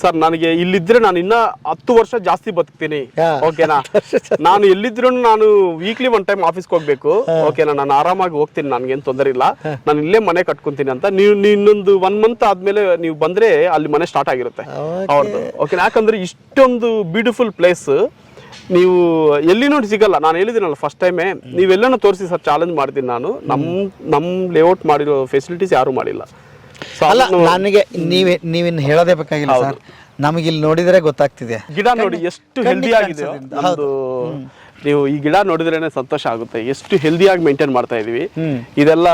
A: ಸರ್ ನನಗೆ ಇಲ್ಲಿದ್ರೆ ನಾನು ಇನ್ನ 10 ವರ್ಷ ಜಾಸ್ತಿ ಬದುಕ್ತೀನಿ. ಓಕೆನಾ. ನಾನು ಎಲ್ಲಿದ್ರು ನಾನು ವೀಕ್ಲಿ 1 ಟೈಮ್ ಆಫೀಸ್ಗೆ ಹೋಗ್ಬೇಕು. ಓಕೆನಾ. ನಾನು ಆರಾಮಾಗಿ ಹೋಗ್ತೀನಿ, ನನ್ಗೇನ್ ತೊಂದರೆ ಇಲ್ಲ, ನಾನು ಇಲ್ಲೇ ಮನೆ ಕಟ್ಕೊಂತೀನಿ ಅಂತ. ನೀವು ಇನ್ನೊಂದು 1 ಮಂತ್ ಆದ್ಮೇಲೆ ನೀವು ಬಂದ್ರೆ ಅಲ್ಲಿ ಮನೆ ಸ್ಟಾರ್ಟ್ ಆಗಿರುತ್ತೆ ಅವ್ರದ್ದು. ಓಕೆನಾ. ಯಾಕಂದ್ರೆ ಇಷ್ಟೊಂದು ಬ್ಯೂಟಿಫುಲ್ ಪ್ಲೇಸ್ ನೀವು ಎಲ್ಲಿ ನೋಡಿ ಸಿಗಲ್ಲ. ನಾನು ಹೇಳಿದ್ದೀನಲ್ಲ ಫಸ್ಟ್ ಟೈಮೇ, ನೀವೆಲ್ಲನೂ ತೋರಿಸಿ ಸರ್, ಚಾಲೆಂಜ್ ಮಾಡ್ತೀನಿ ನಾನು. ನಮ್ ಲೇಔಟ್ ಮಾಡಿರೋ ಫೆಸಿಲಿಟೀಸ್ ಯಾರು ಮಾಡಿಲ್ಲ.
B: ಅಲ್ಲ, ನನಗೆ ನೀವಿನ್ ಹೇಳೋದೇ ಬೇಕಾಗಿಲ್ಲ ಸರ್, ನಮಗೆ ಇಲ್ಲಿ ನೋಡಿದ್ರೆ ಗೊತ್ತಾಗ್ತಿದೆ.
A: ಗಿಡ ನೋಡಿ ಎಷ್ಟು ಹೆಲ್ದಿ ಆಗಿದೆ ನಮ್ದು. ನೀವು ಈ ಗಿಡ ನೋಡಿದ್ರೇನೆ ಸಂತೋಷ ಆಗುತ್ತೆ, ಎಷ್ಟು ಹೆಲ್ದಿಯಾಗಿ ಮೇಂಟೈನ್ ಮಾಡ್ತಾ ಇದೀವಿ. ಇದೆಲ್ಲ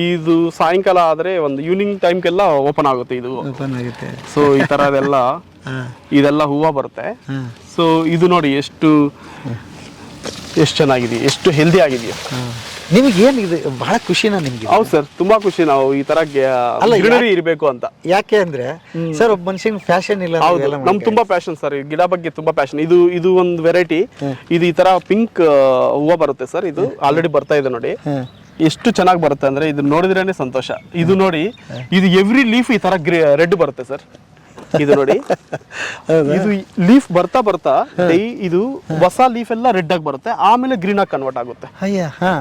A: ಇದು ಸಾಯಂಕಾಲ ಆದ್ರೆ ಒಂದು ಈವ್ನಿಂಗ್ ಟೈಮ್ಗೆಲ್ಲ ಓಪನ್ ಆಗುತ್ತೆ ಇದು. ಸೊ ಈ ತರ ಇದೆಲ್ಲ ಹೂವು ಬರುತ್ತೆ. ಸೊ ಇದು ನೋಡಿ ಎಷ್ಟು ಚೆನ್ನಾಗಿದೆ, ಎಷ್ಟು ಹೆಲ್ದಿ ಆಗಿದೆಯಾ.
B: ನಿಮ್ಗೆ ಏನ್ ಇದು ಬಹಳ ಖುಷಿನಾ ನಿಮ್ಗೆ?
A: ಹೌದು ಸರ್, ತುಂಬಾ ಖುಷಿ. ನಾವು ಈ ತರ ಗ್ರೀನರಿ ಇರಬೇಕು ಅಂತ.
B: ಯಾಕೆ ಅಂದ್ರೆ ಸರ್, ಒಬ್ಬ ಮನುಷ್ಯನ ಫ್ಯಾಷನ್ ಇಲ್ಲ.
A: ನಮ್ಗೆ ತುಂಬಾ ಪ್ಯಾಷನ್ ಸರ್, ಗಿಡ ಬಗ್ಗೆ ತುಂಬಾ ಪ್ಯಾಷನ್. ಇದು ಒಂದು ವೆರೈಟಿ. ಇದು ಈ ತರ ಪಿಂಕ್ ಹೂವು ಬರುತ್ತೆ ಸರ್. ಇದು ಆಲ್ರೆಡಿ ಬರ್ತಾ ಇದೆ ನೋಡಿ, ಎಷ್ಟು ಚೆನ್ನಾಗಿ ಬರುತ್ತೆ ಅಂದ್ರೆ ಇದು ನೋಡಿದ್ರೇನೆ ಸಂತೋಷ. ಇದು ನೋಡಿ, ಇದು ಎವ್ರಿ ಲೀಫ್ ಈ ತರ ರೆಡ್ ಬರುತ್ತೆ ಸರ್. ಇದು ನೋಡಿ, ಇದು ಲೀಫ್ ಬರ್ತಾ ಇದು ಹೊಸ ಲೀಫ್ ಎಲ್ಲ ರೆಡ್ ಆಗಿ ಬರುತ್ತೆ, ಆಮೇಲೆ ಗ್ರೀನ್ ಆಗಿ ಕನ್ವರ್ಟ್ ಆಗುತ್ತೆ.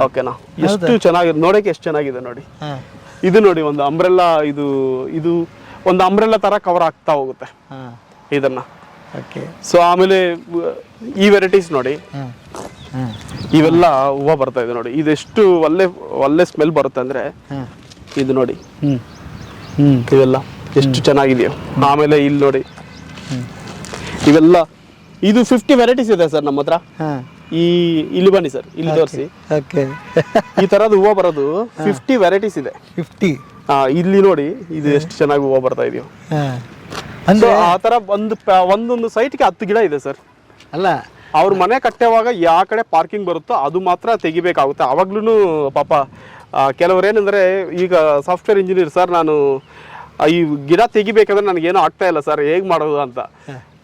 A: ಓಕೆನಾ. ಎಷ್ಟು ಚೆನ್ನಾಗಿದೆ ನೋಡಕ್ಕೆ, ಎಷ್ಟು ಚೆನ್ನಾಗಿದೆ ನೋಡಿ. ಇದು ನೋಡಿ ಒಂದು ಅಂಬ್ರೆಲ್ಲಾ, ಇದು ಒಂದು ಅಂಬ್ರೆಲ್ಲಾ ತರ ಕವರ್ ಆಗ್ತಾ ಹೋಗುತ್ತೆ ಇದನ್ನ. ಸೊ ಆಮೇಲೆ ಈ ವೆರೈಟೀಸ್ ನೋಡಿ, ಇವೆಲ್ಲ ಹೂವು ಬರ್ತಾ ಇದೆ ನೋಡಿ. ಇದೆಷ್ಟು ಒಳ್ಳೆ ಸ್ಮೆಲ್ ಬರುತ್ತೆ ಅಂದ್ರೆ, ಇದು ನೋಡಿ, ಇವೆಲ್ಲ ಎಷ್ಟು ಚೆನ್ನಾಗಿದೆಯೋ. ಆಮೇಲೆ ಇಲ್ಲಿ ನೋಡಿ, ಇವೆಲ್ಲ ಇದು 50 ವೆರೈಟೀಸ್ ಇದೆ ಸರ್ ನಮ್ಮ ಹತ್ರ. ಇಲ್ಲಿ ಬನ್ನಿ ಸರ್, ಇಲ್ಲಿ ತೋರಿಸಿ. ಈ ತರದ್ ಹೂವು ಬರೋದು 50 ವೆರೈಟೀಸ್ ಇದೆ. 50 ಇಲ್ಲಿ ನೋಡಿ, ಇದು ಎಷ್ಟು ಚೆನ್ನಾಗಿ ಹೂವು ಬರ್ತಾ ಇದೆಯೋ. ಆ ತರ ಒಂದೊಂದು ಸೈಟ್ಗೆ 10 ಗಿಡ ಇದೆ ಸರ್.
B: ಅಲ್ಲ,
A: ಅವ್ರ ಮನೆ ಕಟ್ಟುವಾಗ ಯಾವ ಕಡೆ ಪಾರ್ಕಿಂಗ್ ಬರುತ್ತೋ ಅದು ಮಾತ್ರ ತೆಗಿಬೇಕಾಗುತ್ತೆ. ಅವಾಗ್ಲೂ ಪಾಪ ಕೆಲವ್ರು ಏನಂದ್ರೆ, ಈಗ ಸಾಫ್ಟ್ವೇರ್ ಇಂಜಿನಿಯರ್ ಸರ್, ನಾನು ಈ ಗಿಡ ತೆಗಿಬೇಕಂದ್ರೆ ನನಗೇನೋ ಆಗ್ತಾ ಇಲ್ಲ ಸರ್, ಹೇಗ್ ಮಾಡೋದು ಅಂತ.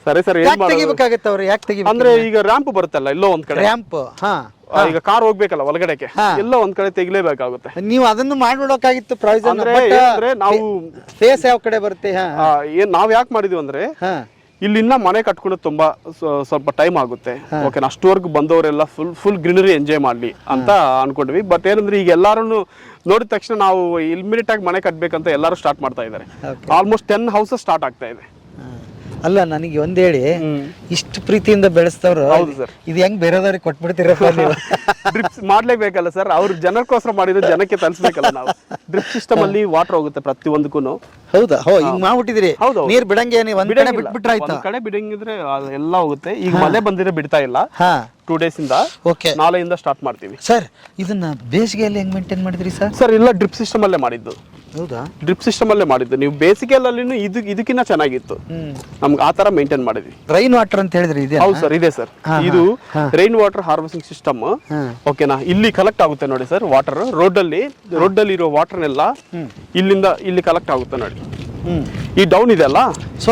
A: ಸರಿ ಸರ್, ಅಂದ್ರೆ ಈಗ ರ್ಯಾಂಪ್ ಬರುತ್ತಲ್ಲ ಎಲ್ಲೋ ಒಂದ್ ಕಡೆ, ಈಗ ಕಾರ್ ಹೋಗ್ಬೇಕಲ್ಲ ಒಳಗಡೆಗೆ, ಎಲ್ಲೋ ಒಂದ್ ಕಡೆ ತೆಗಿಲೇಬೇಕಾಗುತ್ತೆ.
B: ನೀವು ಅದನ್ನು ಮಾಡ್ಬಿಡೋಕಾಗಿತ್ತು.
A: ಅಂದ್ರೆ ನಾವು
B: ಫೇಸ್ ಯಾವ ಕಡೆ ಬರುತ್ತೆ,
A: ನಾವ್ ಯಾಕೆ ಮಾಡಿದ್ವಿ ಅಂದ್ರೆ, ಇಲ್ಲಿನ್ನ ಮನೆ ಕಟ್ಕೊಂಡು ತುಂಬಾ ಸ್ವಲ್ಪ ಟೈಮ್ ಆಗುತ್ತೆ. ಓಕೆ, ಅಷ್ಟವರೆಗೂ ಬಂದವರೆಲ್ಲ ಫುಲ್ ಗ್ರೀನರಿ ಎಂಜಾಯ್ ಮಾಡ್ಲಿ ಅಂತ ಅನ್ಕೊಂಡ್ವಿ. ಬಟ್ ಏನಂದ್ರೆ, ಈಗ ಎಲ್ಲಾರು ನೋಡಿದ ತಕ್ಷಣ ನಾವು ಇಮಿಡಿಯೇಟ್ ಆಗಿ ಮನೆ ಕಟ್ಬೇಕಂತ ಎಲ್ಲರೂ ಸ್ಟಾರ್ಟ್ ಮಾಡ್ತಾ ಇದ್ದಾರೆ. ಆಲ್ಮೋಸ್ಟ್ 10 ಹೌಸಸ್ ಸ್ಟಾರ್ಟ್ ಆಗ್ತಾ ಇದೆ.
B: ಅಲ್ಲ ನನಗೆ ಒಂದ್ ಹೇಳಿ, ಇಷ್ಟು ಪ್ರೀತಿಯಿಂದ ಬೆಳೆಸ್ತವ್ರು
A: ಹೌದು ಸರ್.
B: ಇದು ಹೆಂಗ್ ಬೇರೆದವ್ರಿಗೆ ಕೊಟ್ಬಿಡ್ತೀರಪ್ಪ ನೀವು?
A: ಡ್ರಿಪ್ಸ್ ಮಾಡ್ಲೇಬೇಕಲ್ಲ ಸರ್, ಅವ್ರ ಜನಕ್ಕೋಸ್ಕರ ಮಾಡಿದ್ರೆ ಜನಕ್ಕೆ ತಲುಪಿಸ್ಬೇಕಲ್ಲ ನಾವು. ಡ್ರಿಪ್ ಸಿಸ್ಟಮ್ ಅಲ್ಲಿ ವಾಟರ್ ಹೋಗುತ್ತೆ ಪ್ರತಿ ಒಂದಕ್ಕೂ.
B: ಹೌದಾ? ಹಿಂಗ್ ಮಾಡ್ಬಿಟ್ಟಿದ್ರಿ,
A: ಹೌದು.
B: ನೀರ್ ಬಿಡಂಗೆ ನೀವು ಒಂದ್ ಕಡೆ ಬಿಟ್ಬಿಟ್ರೆ ಆಯ್ತಾ?
A: ಒಂದ್ ಕಡೆ ಬಿಡಂಗಿದ್ರೆ ಎಲ್ಲ ಹೋಗುತ್ತೆ. ಈಗ ಮಳೆ ಬಂದಿದ್ರೆ ಬಿಡ್ತಾ ಇಲ್ಲ,
B: ಹಾ
A: 2 days ಇಂದ.
B: ಓಕೆ,
A: ನಾಳೆಯಿಂದ ಸ್ಟಾರ್ಟ್ ಮಾಡ್ತೀವಿ
B: ಸರ್. ಇದನ್ನ ಬೇಸಿಗೆಯಲ್ಲಿ ಹೆಂಗ್ ಮೇಂಟೈನ್ ಮಾಡಿದ್ರಿ ಸರ್?
A: ಸರ್ ಇಲ್ಲ ಡ್ರಿಪ್ ಸಿಸ್ಟಮ್ ಅಲ್ಲೇ ಮಾಡಿದ್ದು.
B: ಹೌದಾ?
A: ಡ್ರಿಪ್ ಸಿಸ್ಟಮ್ ಅಲ್ಲೇ ಮಾಡಿದ್ದು. ನೀವು ಬೇಸಿಗೆಯಲ್ಲಿ ಇದಕ್ಕಿಂತ ಚೆನ್ನಾಗಿತ್ತು, ನಮ್ಗೆ ಆ ತರ ಮೇಂಟೈನ್ ಮಾಡಿದ್ವಿ.
B: ರೈನ್ ವಾಟರ್ ಅಂತ ಹೇಳಿದ್ರಿ, ಇದೆ?
A: ಹೌದು ಸರ್, ಇದೆ ಸರ್. ಇದು ರೈನ್ ವಾಟರ್ ಹಾರ್ವೆಸ್ಟಿಂಗ್ ಸಿಸ್ಟಮ್. ಓಕೆನಾ? ಇಲ್ಲಿ ಕಲೆಕ್ಟ್ ಆಗುತ್ತೆ ನೋಡಿ ಸರ್ ವಾಟರ್. ರೋಡ್ ಅಲ್ಲಿ ಇರೋ ವಾಟರ್ನೆಲ್ಲ ಇಲ್ಲಿಂದ ಇಲ್ಲಿ ಕಲೆಕ್ಟ್ ಆಗುತ್ತೆ ನೋಡಿ. ಈ ಡೌನ್ ಇದೆ ಅಲ್ಲ,
B: ಸೊ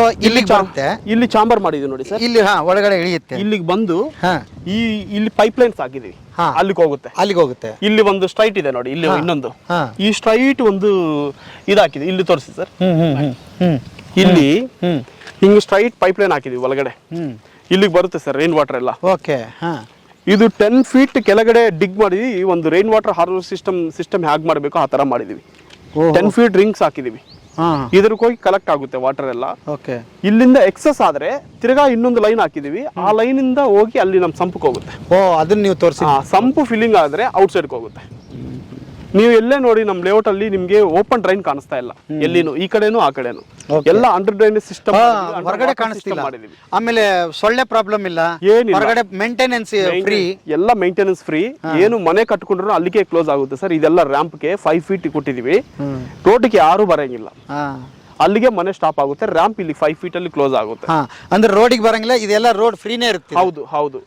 A: ಇಲ್ಲಿ ಚಾಂಬರ್ ಮಾಡಿದ್ವಿ ನೋಡಿ ಸರ್.
B: ಇಲ್ಲಿ ಒಳಗಡೆ ಇಳಿಯುತ್ತೆ,
A: ಇಲ್ಲಿಗೆ ಬಂದು ಇಲ್ಲಿ ಪೈಪ್ ಲೈನ್ಸ್ ಹಾಕಿದೀವಿ, ಅಲ್ಲಿಗೆ ಹೋಗುತ್ತೆ. ಇಲ್ಲಿ ಒಂದು ಸ್ಟ್ರೈಟ್ ಇದೆ ನೋಡಿ, ಇಲ್ಲಿ ಇನ್ನೊಂದು ಈ ಸ್ಟ್ರೈಟ್ ಒಂದು ಇದಾಕಿದೆ, ಇಲ್ಲಿ ತೋರಿಸಿ ಸರ್. ಇಲ್ಲಿ ಹಿಂಗ್ ಸ್ಟ್ರೈಟ್ ಪೈಪ್ ಲೈನ್ ಹಾಕಿದೀವಿ ಒಳಗಡೆ, ಇಲ್ಲಿಗೆ ಬರುತ್ತೆ ಸರ್ ರೈನ್ ವಾಟರ್ ಎಲ್ಲ.
B: ಓಕೆ.
A: ಇದು 10 feet ಕೆಳಗಡೆ ಡಿಗ್ ಮಾಡಿದ್ವಿ. ಈ ಒಂದು ರೈನ್ ವಾಟರ್ ಹಾರ್ವೆಸ್ಟ್ ಸಿಸ್ಟಮ್ ಹೇಗೆ ಮಾಡಬೇಕು ಆ ತರ ಮಾಡಿದೀವಿ. 10 feet ರಿಂಗ್ಸ್ ಹಾಕಿದೀವಿ, ಇದ್ರಿಗೆ ಹೋಗಿ ಕಲೆಕ್ಟ್ ಆಗುತ್ತೆ ವಾಟರ್ ಎಲ್ಲ.
B: ಓಕೆ.
A: ಇಲ್ಲಿಂದ ಎಕ್ಸಸ್ ಆದ್ರೆ ತಿರ್ಗಾ ಇನ್ನೊಂದು ಲೈನ್ ಹಾಕಿದೀವಿ, ಆ ಲೈನ್ ಇಂದ ಹೋಗಿ ಅಲ್ಲಿ ನಮ್ಮ ಸಂಪಕ್ಕೆ ಹೋಗುತ್ತೆ.
B: ಅದನ್ನ ನೀವು ತೋರಿಸಿ.
A: ಸಂಪು ಫಿಲ್ಲಿಂಗ್ ಆದ್ರೆ ಔಟ್ ಸೈಡ್ ಹೋಗುತ್ತೆ. ನೀವು ಎಲ್ಲೇ ನೋಡಿ ನಮ್ಮ ಲೇಔಟ್ ಅಲ್ಲಿ ನಿಮ್ಗೆ ಓಪನ್ ಡ್ರೈನ್ ಕಾಣಿಸ್ತಾ ಇಲ್ಲ ಎಲ್ಲಿನೂ, ಈ ಕಡೆನೂ ಆ ಕಡೆನೂ. ಎಲ್ಲ ಅಂಡರ್ ಡ್ರೈನೇಜ್ ಸಿಸ್ಟಮ್
B: ಹೊರಗಡೆ ಕಾಣಿಸ್ತಿಲ್ಲ. ಆಮೇಲೆ ಸೊಳ್ಳೆ ಪ್ರಾಬ್ಲಮ್ ಇಲ್ಲ,
A: ಏನಿಲ್ಲ.
B: ಹೊರಗಡೆ ಮೇಂಟೆನೆನ್ಸ್ ಫ್ರೀ,
A: ಎಲ್ಲ ಮೇಂಟೆನೆನ್ಸ್ ಫ್ರೀ. ಏನು ಮನೆ ಕಟ್ಕೊಂಡ್ರು ಅಲ್ಲಿಗೆ ಕ್ಲೋಸ್ ಆಗುತ್ತೆ ಸರ್. ಇದೆಲ್ಲ ರ್ಯಾಂಪ್ಗೆ 5 feet ಕೊಟ್ಟಿದೀವಿ, ರೋಡ್ಗೆ ಯಾರು ಬರಂಗಿಲ್ಲ, ಅಲ್ಲಿಗೆ ಮನೆ ಸ್ಟಾಪ್ ಆಗುತ್ತೆ. ರ್ಯಾಂಪ್ ಇಲ್ಲಿ 5 feet ಅಲ್ಲಿ ಕ್ಲೋಸ್ ಆಗುತ್ತೆ.
B: ಅಂದ್ರೆ ರೋಡಿಗೆ ಬರಂಗಿಲ್ಲ, ಇದೆಲ್ಲ ರೋಡ್ ಫ್ರೀನೇ ಇರುತ್ತೆ.
A: ಹೌದು.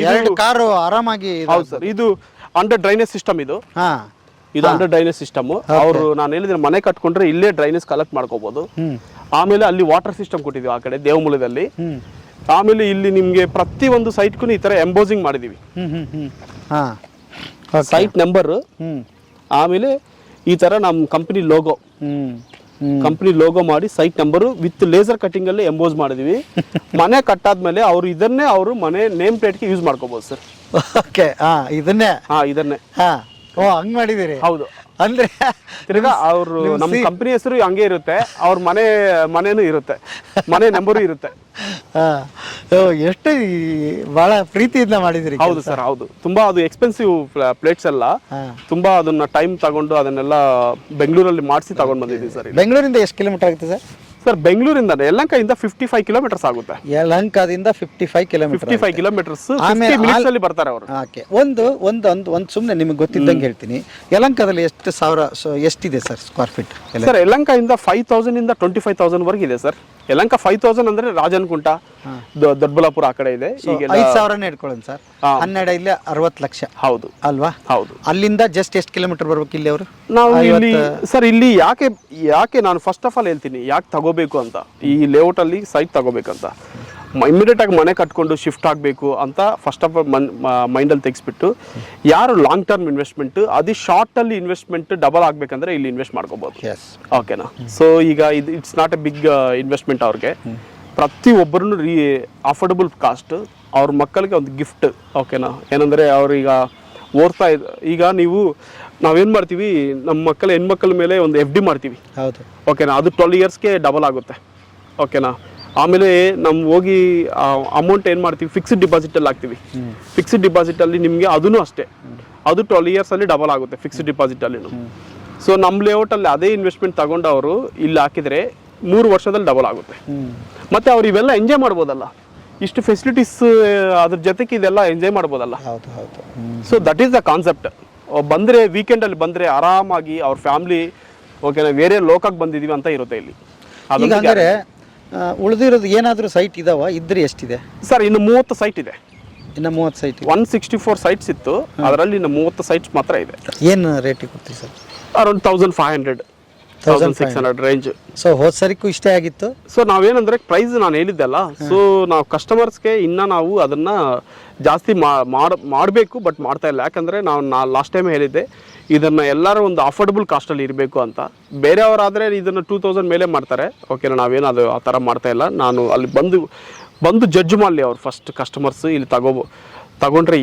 B: ಎರಡು ಕಾರು ಆರಾಮಾಗಿ.
A: ಹೌದು ಸರ್, ಇದು ಅಂಡರ್ ಡ್ರೈನೇಜ್ ಸಿಸ್ಟಮ್. ಇದು ಅಂಡರ್ ಡ್ರೈನೇಜ್ ಸಿಸ್ಟಮ್. ಅವರು ನಾನು ಹೇಳಿದ್ರೆ ಮನೆ ಕಟ್ಕೊಂಡ್ರೆ ಇಲ್ಲೇ ಡ್ರೈನೇಜ್ ಕಲೆಕ್ಟ್ ಮಾಡ್ಕೋಬಹುದು. ಆಮೇಲೆ ಅಲ್ಲಿ ವಾಟರ್ ಸಿಸ್ಟಮ್ ಕೊಟ್ಟಿದೀವಿ ಆ ಕಡೆ ದೇವಮೂಲದಲ್ಲಿ. ಆಮೇಲೆ ಇಲ್ಲಿ ನಿಮ್ಗೆ ಪ್ರತಿ ಒಂದು ಸೈಟ್ಗೂ ಈ ತರ ಎಂಬೋಸಿಂಗ್ ಮಾಡಿದೀವಿ, ಸೈಟ್ ನಂಬರ್. ಆಮೇಲೆ ಈ ತರ ನಮ್ಮ ಕಂಪನಿ ಲೋಗೋ ಮಾಡಿ site number with laser cutting ಅಲ್ಲಿ ಎಂಬೋಸ್ ಮಾಡಿದೀವಿ. ಮನೆ ಕಟ್ಟಾದ್ಮೇಲೆ ಅವರು ಇದನ್ನೇ ಅವರು ಮನೆ ನೇಮ್ ಪ್ಲೇಟ್ಗೆ ಯೂಸ್ ಮಾಡ್ಕೋಬಹುದು ಸರ್.
B: ಓಕೆ. ಇದನ್ನೇ. ಹಂಗ್ ಮಾಡಿದಿರಿ?
A: ಹೌದು.
B: ಅಂದ್ರೆ
A: ತಿರ್ಗಾ ಅವರು ನಮ್ಮ ಕಂಪನಿ ಹೆಸರು ಹಂಗೆ ಇರುತ್ತೆ, ಅವ್ರ ಮನೇನು ಇರುತ್ತೆ, ಮನೆ ನಂಬರು ಇರುತ್ತೆ.
B: ಎಷ್ಟು ಬಹಳ ಪ್ರೀತಿಯಿಂದ ಮಾಡಿದ್ರಿ.
A: ಹೌದು ಸರ್, ಹೌದು. ತುಂಬಾ ಅದು ಎಕ್ಸ್ಪೆನ್ಸಿವ್ ಪ್ಲೇಟ್ಸ್ ಎಲ್ಲ, ತುಂಬಾ ಅದನ್ನ ಟೈಮ್ ತಗೊಂಡು ಅದನ್ನೆಲ್ಲ ಬೆಂಗಳೂರಲ್ಲಿ ಮಾಡಿಸಿ ತಗೊಂಡ್ ಬಂದಿದ್ದೀವಿ ಸರ್.
B: ಬೆಂಗಳೂರಿಂದ ಎಷ್ಟು ಕಿಲೋಮೀಟರ್ ಆಗುತ್ತೆ ಸರ್?
A: ಸರ್ ಬೆಂಗಳೂರಿಂದ ಯಲಹಂಕದಿಂದ 55 kilometers ಆಗುತ್ತೆ.
B: ಯಲಹಂಕದಿಂದ 55
A: kilometers 50 minutes ಅಲ್ಲಿ ಬರ್ತಾರೆ ಅವರು.
B: ಒಂದು ಸುಮ್ಮನೆ ನಿಮಗೆ ಗೊತ್ತಿದ್ದಂಗೆ ಹೇಳ್ತೀನಿ, ಯಲಹಂಕದಲ್ಲಿ ಎಷ್ಟಿದೆ ಸರ್ ಸ್ಕ್ವೇರ್ ಫೀಟ್?
A: ಸರ್ ಯಲಹಂಕದಿಂದ 5,000 ಇಂದ 25,000 ವರೆಗೆ ಇದೆ ಸರ್. ಯಲಹಂಕ 5,000 ಅಂದ್ರೆ ರಾಜನಕುಂಟ, ದೊಡ್ಡಬಳ್ಳಾಪುರ ಆ ಕಡೆ ಇದೆ.
B: ಈಗ 5,000 ಇಟ್ಕೊಳ್ಳೋಣ ಸರ್, 12 ಇಲ್ಲಿ 60 ಲಕ್ಷ.
A: ಹೌದು
B: ಅಲ್ವಾ?
A: ಹೌದು.
B: ಅಲ್ಲಿಂದ ಜಸ್ಟ್ ಎಷ್ಟು ಕಿಲೋಮೀಟರ್ ಬರ್ಬೇಕು ಇಲ್ಲಿ ಅವರು?
A: ನಾವು ಇಲ್ಲಿ ಸರ್ ಇಲ್ಲಿ ಯಾಕೆ ನಾನು ಫಸ್ಟ್ ಆಫ್ ಆಲ್ ಹೇಳ್ತೀನಿ ಯಾಕೆ ತಗೋಬೇಕು ಅಂತ. ಈ ಲೇಔಟ್ ಅಲ್ಲಿ ಸೈಟ್ ತಗೋಬೇಕಂತ, ಇಮಿಡಿಯೇಟ್ ಆಗಿ ಮನೆ ಕಟ್ಕೊಂಡು ಶಿಫ್ಟ್ ಆಗಬೇಕು ಅಂತ ಫಸ್ಟ್ ಆಫ್ ಆಲ್ ಮೈಂಡಲ್ಲಿ ತೆಗೆಸ್ಬಿಟ್ಟು, ಯಾರು ಲಾಂಗ್ ಟರ್ಮ್ ಇನ್ವೆಸ್ಟ್ಮೆಂಟ್, ಅದು ಶಾರ್ಟ್ ಅಲ್ಲಿ ಇನ್ವೆಸ್ಟ್ಮೆಂಟ್ ಡಬಲ್ ಆಗ್ಬೇಕಂದ್ರೆ ಇಲ್ಲಿ ಇನ್ವೆಸ್ಟ್ ಮಾಡ್ಕೋಬಹುದು. ಓಕೆನಾ? ಸೊ ಈಗ it's not a big investment ಅವ್ರಿಗೆ. ಪ್ರತಿ ಒಬ್ಬರನ್ನು ಅಫೋರ್ಡಬಲ್ ಕಾಸ್ಟ್, ಅವ್ರ ಮಕ್ಕಳಿಗೆ ಒಂದು ಗಿಫ್ಟ್. ಓಕೆನಾ? ಏನಂದರೆ ಅವ್ರೀಗ ಓದ್ತಾ ಈಗ ನಾವೇನು ಮಾಡ್ತೀವಿ, ನಮ್ಮ ಹೆಣ್ಮಕ್ಳ ಮೇಲೆ ಒಂದು FD ಮಾಡ್ತೀವಿ.
B: ಹೌದು.
A: ಓಕೆನಾ? ಅದು 12 yearsಗೆ ಡಬಲ್ ಆಗುತ್ತೆ. ಓಕೆನಾ? ಆಮೇಲೆ ನಾವು ಹೋಗಿ ಅಮೌಂಟ್ ಏನು ಮಾಡ್ತೀವಿ, ಫಿಕ್ಸ್ಡ್ ಡಿಪಾಸಿಟಲ್ಲಿ ಹಾಕ್ತೀವಿ. ಫಿಕ್ಸ್ಡ್ ಡಿಪಾಸಿಟಲ್ಲಿ ನಿಮಗೆ ಅದೂ ಅಷ್ಟೇ, ಅದು 12 years ಅಲ್ಲಿ ಡಬಲ್ ಆಗುತ್ತೆ ಫಿಕ್ಸ್ಡ್ ಡಿಪಾಸಿಟಲ್ಲಿ. ಸೊ ನಮ್ಮ ಲೇಔಟಲ್ಲಿ ಅದೇ ಇನ್ವೆಸ್ಟ್ಮೆಂಟ್ ತಗೊಂಡು ಅವರು ಇಲ್ಲಿ ಹಾಕಿದರೆ 3 ವರ್ಷದಲ್ಲಿ ಡಬಲ್ ಆಗುತ್ತೆ. ಮತ್ತು ಅವ್ರು ಇವೆಲ್ಲ ಎಂಜಾಯ್ ಮಾಡ್ಬೋದಲ್ಲ, ಇಷ್ಟು ಫೆಸಿಲಿಟೀಸ್ ಅದ್ರ ಜೊತೆಗೆ ಇದೆಲ್ಲ ಎಂಜಾಯ್ ಮಾಡ್ಬೋದಲ್ಲ. So that is the concept. ಬಂದರೆ ವೀಕೆಂಡಲ್ಲಿ ಬಂದರೆ ಆರಾಮಾಗಿ ಅವ್ರ ಫ್ಯಾಮ್ಲಿ, ಓಕೆನಾ, ಬೇರೆ ಲೋಕಕ್ಕೆ ಬಂದಿದ್ದೀವಿ ಅಂತ ಇರುತ್ತೆ ಇಲ್ಲಿ.
B: ಅಂದರೆ ಉಳಿದಿರೋದು ಏನಾದರೂ ಸೈಟ್ ಇದಾವ? ಇದ್ರೆ ಎಷ್ಟಿದೆ
A: ಸರ್? ಇನ್ನು 30 ಸೈಟ್ ಇದೆ.
B: ಇನ್ನು 30 ಸೈಟ್?
A: 164 ಸೈಟ್ಸ್ ಇತ್ತು, ಅದರಲ್ಲಿ ಇನ್ನು 30 ಸೈಟ್ಸ್ ಮಾತ್ರ ಇದೆ.
B: ಏನು ರೇಟಿಗೆ ಕೊಡ್ತೀವಿ ಸರ್?
A: Around 1,500 1,600 range.
B: ಸೊ ಹೋದ ಸರಿಗೂ ಇಷ್ಟೇ ಆಗಿತ್ತು.
A: ಸೊ ನಾವೇನಂದ್ರೆ ಪ್ರೈಸ್ ನಾನು ಹೇಳಿದ್ದೆಲ್ಲ, ಸೊ ನಾವು ಕಸ್ಟಮರ್ಸ್ಗೆ ನಾವು ಅದನ್ನ ಜಾಸ್ತಿ ಮಾಡಬೇಕು, ಬಟ್ ಮಾಡ್ತಾ ಇಲ್ಲ. ಯಾಕಂದ್ರೆ ನಾನು ಲಾಸ್ಟ್ ಟೈಮ್ ಹೇಳಿದ್ದೆ, ಇದನ್ನ ಎಲ್ಲರೂ ಒಂದು ಅಫೋರ್ಡಬಲ್ ಕಾಸ್ಟಲ್ಲಿ ಇರಬೇಕು ಅಂತ. ಬೇರೆಯವರಾದರೆ ಇದನ್ನು 2,000 ಮೇಲೆ ಮಾಡ್ತಾರೆ. ಓಕೆನಾ? ನಾವೇನು ಅದು ಆ ಥರ ಮಾಡ್ತಾ ಇಲ್ಲ. ನಾನು ಅಲ್ಲಿ ಬಂದು ಜಡ್ಜ್ ಮಾಡಲಿ ಅವ್ರು ಫಸ್ಟ್ ಕಸ್ಟಮರ್ಸ್, ಇಲ್ಲಿ ತಗೊಂಡ್ರೆ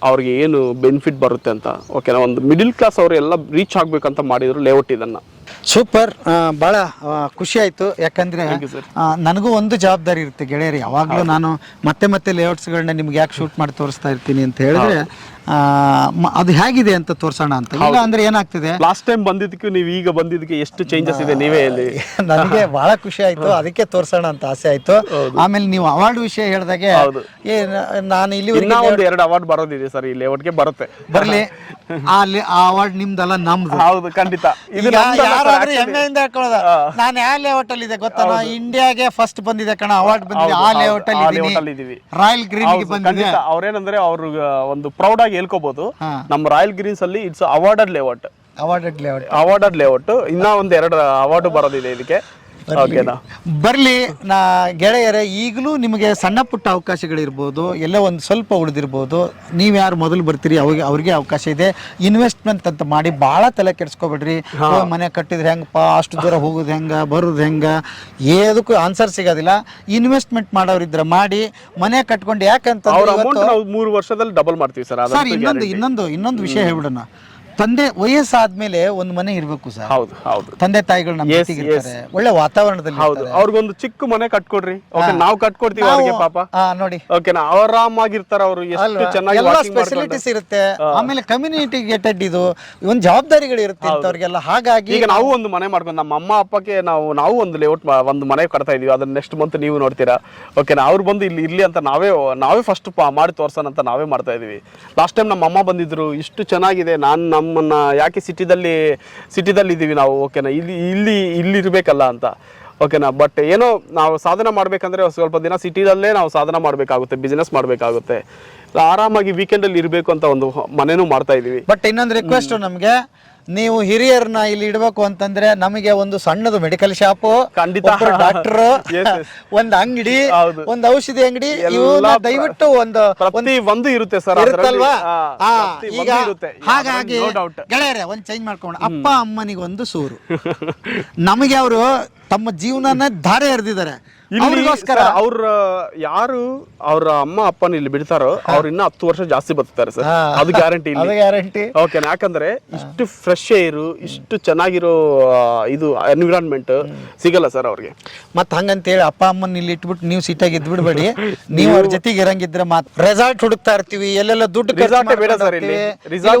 A: ಅವ್ರಿಗೆ ಏನು ಬೆನಿಫಿಟ್ ಬರುತ್ತೆ ಅಂತ. ಓಕೆನಾ? ಒಂದು ಮಿಡಿಲ್ ಕ್ಲಾಸ್ ಅವರು ಎಲ್ಲ ರೀಚ್ ಆಗಬೇಕಂತ ಮಾಡಿದ್ರು ಲೇಔಟ್ ಇದನ್ನು.
B: ಸೂಪರ್. ಭಾಳ ಖುಷಿ ಆಯಿತು. ಯಾಕಂದರೆ
A: Thank you, sir.
B: ನನಗೂ ಒಂದು ಜವಾಬ್ದಾರಿ ಇರುತ್ತೆ ಗೆಳೆಯರು. ಯಾವಾಗಲೂ ನಾನು ಮತ್ತೆ ಲೇಔಟ್ಸ್ಗಳನ್ನ ನಿಮ್ಗೆ ಯಾಕೆ ಶೂಟ್ ಮಾಡಿ ತೋರಿಸ್ತಾ ಇರ್ತೀನಿ ಅಂತ ಹೇಳಿದ್ರೆ ಅದು ಹೇಗಿದೆ ಅಂತ ತೋರ್ಸೋಣ ಅಂತ. ಇಲ್ಲ ಅಂದ್ರೆ ಏನಾಗ್ತಿದೆ,
A: ಲಾಸ್ಟ್ ಟೈಮ್ ಬಂದಿದ್ದಕ್ಕೂ ನೀವು ಈಗ ಬಂದಿದ್ದಕ್ಕೆ ಎಷ್ಟು ಚೇಂಜಸ್ ಇದೆ ನೀವೇ ಹೇಳಿ.
B: ನನಗೆ ಬಹಳ ಖುಷಿ ಆಯ್ತು, ಅದಕ್ಕೆ ತೋರ್ಸೋಣ ಅಂತ ಆಸೆ ಆಯ್ತು. ಆಮೇಲೆ ನೀವು ಅವಾರ್ಡ್ ವಿಷಯ ಹೇಳಿದಾಗೆ ನಾನು ಇಲ್ಲಿ
A: ಒಂದು 2 ಅವಾರ್ಡ್ ಬರೋದಿದೆ ಸರ್, ಈ ಲೇಔಟ್ಗೆ ಬರುತ್ತೆ.
B: ಬರ್ಲಿ, ಆ ಅವಾರ್ಡ್ ನಿಮ್ದಲ್ಲ ನಮ್ದು.
A: ಹೌದು, ಖಂಡಿತ.
B: ಯಾರಾದ್ರೂ ಹೆಮ್ಮೆಯಿಂದ ಹೇಳ್ಕೊಳ್ಳೋದ, ನಾನು ಯಾವ ಲೇಔಟ್ ಅಲ್ಲಿ ಇದೆ ಗೊತ್ತಾ, ಇಂಡಿಯಾಗೆ ಫಸ್ಟ್ ಬಂದಿದೆ ಕಣ ಅವಾರ್ಡ್ ಬಂದಿದೆ, ಆ ಲೇಔಟ್ ಅಲ್ಲಿ ಇದೀವಿ, ರಾಯಲ್ ಗ್ರೀನ್ ಬಂದಿದೆ.
A: ಅವ್ರೇನಂದ್ರೆ ಅವ್ರು ಒಂದು ಪ್ರೌಡ್ ಆಗಿ ಹೇಳ್ಕೋಬಹುದು, ನಮ್ಮ ರಾಯಲ್ ಗ್ರೀನ್ಸ್ ಅಲ್ಲಿ it's awarded layout. Awarded layout. ಇನ್ನ ಒಂದ್ 2 ಅವಾರ್ಡ್ ಬರೋದಿದೆ ಇದಕ್ಕೆ.
B: ಬರ್ಲಿ ನಾ ಗೆಳೆಯರೇ, ಈಗಲೂ ನಿಮಗೆ ಸಣ್ಣ ಪುಟ್ಟ ಅವಕಾಶಗಳಿರ್ಬೋದು, ಎಲ್ಲ ಒಂದು ಸ್ವಲ್ಪ ಉಳಿದಿರ್ಬೋದು. ನೀವು ಯಾರು ಮೊದಲು ಬರ್ತೀರಿ ಅವ್ರಿಗೆ ಅವಕಾಶ ಇದೆ. ಇನ್ವೆಸ್ಟ್ಮೆಂಟ್ ಅಂತ ಮಾಡಿ ಭಾಳ ತಲೆ ಕೆಡಿಸ್ಕೊಬೇಡ್ರಿ. ಮನೆ ಕಟ್ಟಿದ್ರೆ ಹೆಂಗಪ್ಪ, ಅಷ್ಟು ದೂರ ಹೋಗೋದು ಹೆಂಗ, ಬರೋದು ಹೆಂಗ, ಏದಕ್ಕೂ ಆನ್ಸರ್ ಸಿಗೋದಿಲ್ಲ. ಇನ್ವೆಸ್ಟ್ಮೆಂಟ್ ಮಾಡೋರಿದ್ರೆ ಮಾಡಿ ಮನೆ ಕಟ್ಕೊಂಡು. ಯಾಕಂತ
A: 3 ವರ್ಷದಲ್ಲಿ ಡಬಲ್ ಮಾಡ್ತೀವಿ ಸರ್.
B: ಇನ್ನೊಂದು ವಿಷಯ ಹೇಳ್ಬಿಡೋಣ. ತಂದೆ ವಯಸ್ಸಾದ್ಮೇಲೆ ಒಂದು ಮನೆ ಇರ್ಬೇಕು ಸರ್.
A: ಹೌದು ಹೌದು.
B: ತಂದೆ ತಾಯಿಗಳು ನಮ್ಮ ಜೊತೆಗೆ ಇರ್ತಾರೆ, ಒಳ್ಳೆ ವಾತಾವರಣದಲ್ಲಿ.
A: ಹೌದು, ಅವ್ರಿಗೊಂದು ಚಿಕ್ಕ ಮನೆ ಕಟ್ಕೊಡ್ರಿ. ನಾವು ಕಟ್ಕೊಡ್ತೀವಿ ಅವ್ರಿಗೆ, ಪಾಪ
B: ನೋಡಿ
A: ಓಕೆನಾ, ಆರಾಮಾಗಿರ್ತಾರ ಅವರು, ಎಷ್ಟು ಚೆನ್ನಾಗಿ
B: ಎಲ್ಲ ಫೆಸಿಲಿಟೀಸ್ ಇರುತ್ತೆ. ಆಮೇಲೆ ಕಮ್ಯುನಿಟಿಗೇಟೆಡ್ ಇದು ಒಂದು ಜವಾಬ್ದಾರಿಗಳು ಇರುತ್ತೆ ಅವ್ರಿಗೆಲ್ಲ. ಹಾಗಾಗಿ
A: ಈಗ ನಾವು ಒಂದು ಮನೆ ಮಾಡ್ಕೊಂಡು ನಮ್ಮ ಅಮ್ಮ ಅಪ್ಪಕ್ಕೆ ನಾವು ಒಂದು ಲೇಔಟ್ ಒಂದು ಮನೆ ಕಟ್ತಾ ಇದೀವಿ. ಅದನ್ನ ನೆಕ್ಸ್ಟ್ ಮಂತ್ ನೀವು ನೋಡ್ತೀರಾ ಓಕೆನಾ. ಅವ್ರು ಬಂದು ಇಲ್ಲಿ ಅಂತ ನಾವೇ ಫಸ್ಟ್ ಮಾಡಿ ತೋರ್ಸೋಣ ಅಂತ ನಾವೇ ಮಾಡ್ತಾ ಇದೀವಿ. ಲಾಸ್ಟ್ ಟೈಮ್ ನಮ್ಮ ಅಮ್ಮ ಬಂದಿದ್ರು, ಇಷ್ಟು ಚೆನ್ನಾಗಿದೆ, ನಮ್ಮನ್ನ ಯಾಕೆ ಸಿಟಿದಲ್ಲಿ ಇದ್ದೀವಿ ನಾವು ಓಕೆನಾ, ಇಲ್ಲಿ ಇರ್ಬೇಕಲ್ಲ ಅಂತ ಓಕೆನಾ. ಬಟ್ ಏನೋ ನಾವು ಸಾಧನೆ ಮಾಡ್ಬೇಕಂದ್ರೆ ಸ್ವಲ್ಪ ದಿನ ಸಿಟಿದಲ್ಲೇ ನಾವು ಸಾಧನೆ ಮಾಡಬೇಕಾಗುತ್ತೆ, ಬಿಸ್ನೆಸ್ ಮಾಡಬೇಕಾಗುತ್ತೆ. ಆರಾಮಾಗಿ ವೀಕೆಂಡಲ್ಲಿ ಇರಬೇಕು ಅಂತ ಒಂದು ಮನೆನೂ ಮಾಡ್ತಾ ಇದೀವಿ.
B: ಬಟ್ ಇನ್ನೊಂದು ರಿಕ್ವೆಸ್ಟ್ ನಮಗೆ, ನೀವು ಹಿರಿಯರನ್ನ ಇಲ್ಲಿ ಇಡಬೇಕು ಅಂತಂದ್ರೆ ನಮಗೆ ಒಂದು ಸಣ್ಣದು ಮೆಡಿಕಲ್ ಶಾಪ್,
A: ಖಂಡಿತ
B: ಡಾಕ್ಟರ್, ಒಂದು ಅಂಗಡಿ, ಒಂದು ಔಷಧಿ ಅಂಗಡಿ, ದಯವಿಟ್ಟು
A: ಒಂದು ಇರುತ್ತೆ ಸರ್,
B: ಇರುತ್ತಲ್ವಾ. ಈಗ ಹಾಗಾಗಿ ಗೆಳೆಯರೆ ಒಂದು ಚೇಂಜ್ ಮಾಡ್ಕೊಂಡು, ಅಪ್ಪ ಅಮ್ಮನಿಗೊಂದು ಸೂರು. ನಮಗೆ ಅವರು ತಮ್ಮ ಜೀವನನ ಧಾರೆ ಎರೆದಿದ್ದಾರೆ.
A: ಅವ್ರ ಅಮ್ಮ ಅಪ್ಪನ ಇಲ್ಲಿ ಬಿಡ್ತಾರೋ ಅವ್ರು ಇನ್ನ 10 ವರ್ಷ ಜಾಸ್ತಿ ಬದುಕ್ತಾರೆ ಸರ್, ಅದು ಗ್ಯಾರಂಟಿ. ಓಕೆ, ಯಾಕಂದ್ರೆ ಇಷ್ಟು ಫ್ರೆಶ್ ಏರ್, ಇಷ್ಟು ಚೆನ್ನಾಗಿರೋ ಇದು ಎನ್ವಿರಾನ್ಮೆಂಟ್ ಸಿಗಲ್ಲ ಸರ್ ಅವ್ರಿಗೆ.
B: ಮತ್ ಹಂಗಂತೇಳಿ ಅಪ್ಪ ಅಮ್ಮನ ಇಲ್ಲಿ ಇಟ್ಬಿಟ್ಟು ನೀವು ಸಿಟ್ಟಾಗಿ ಇದ್ ಬಿಡ್ಬೇಡಿ. ನೀವು ಅವ್ರ ಜೊತೆಗೆ ಇರಂಗಿದ್ರೆ ರೆಸಾರ್ಟ್ ಹುಡುಕ್ತಾ ಇರ್ತೀವಿ, ಎಲ್ಲೆಲ್ಲ ದುಡ್ಡು
A: ಬೇಡ ಸರ್. ಇಲ್ಲಿ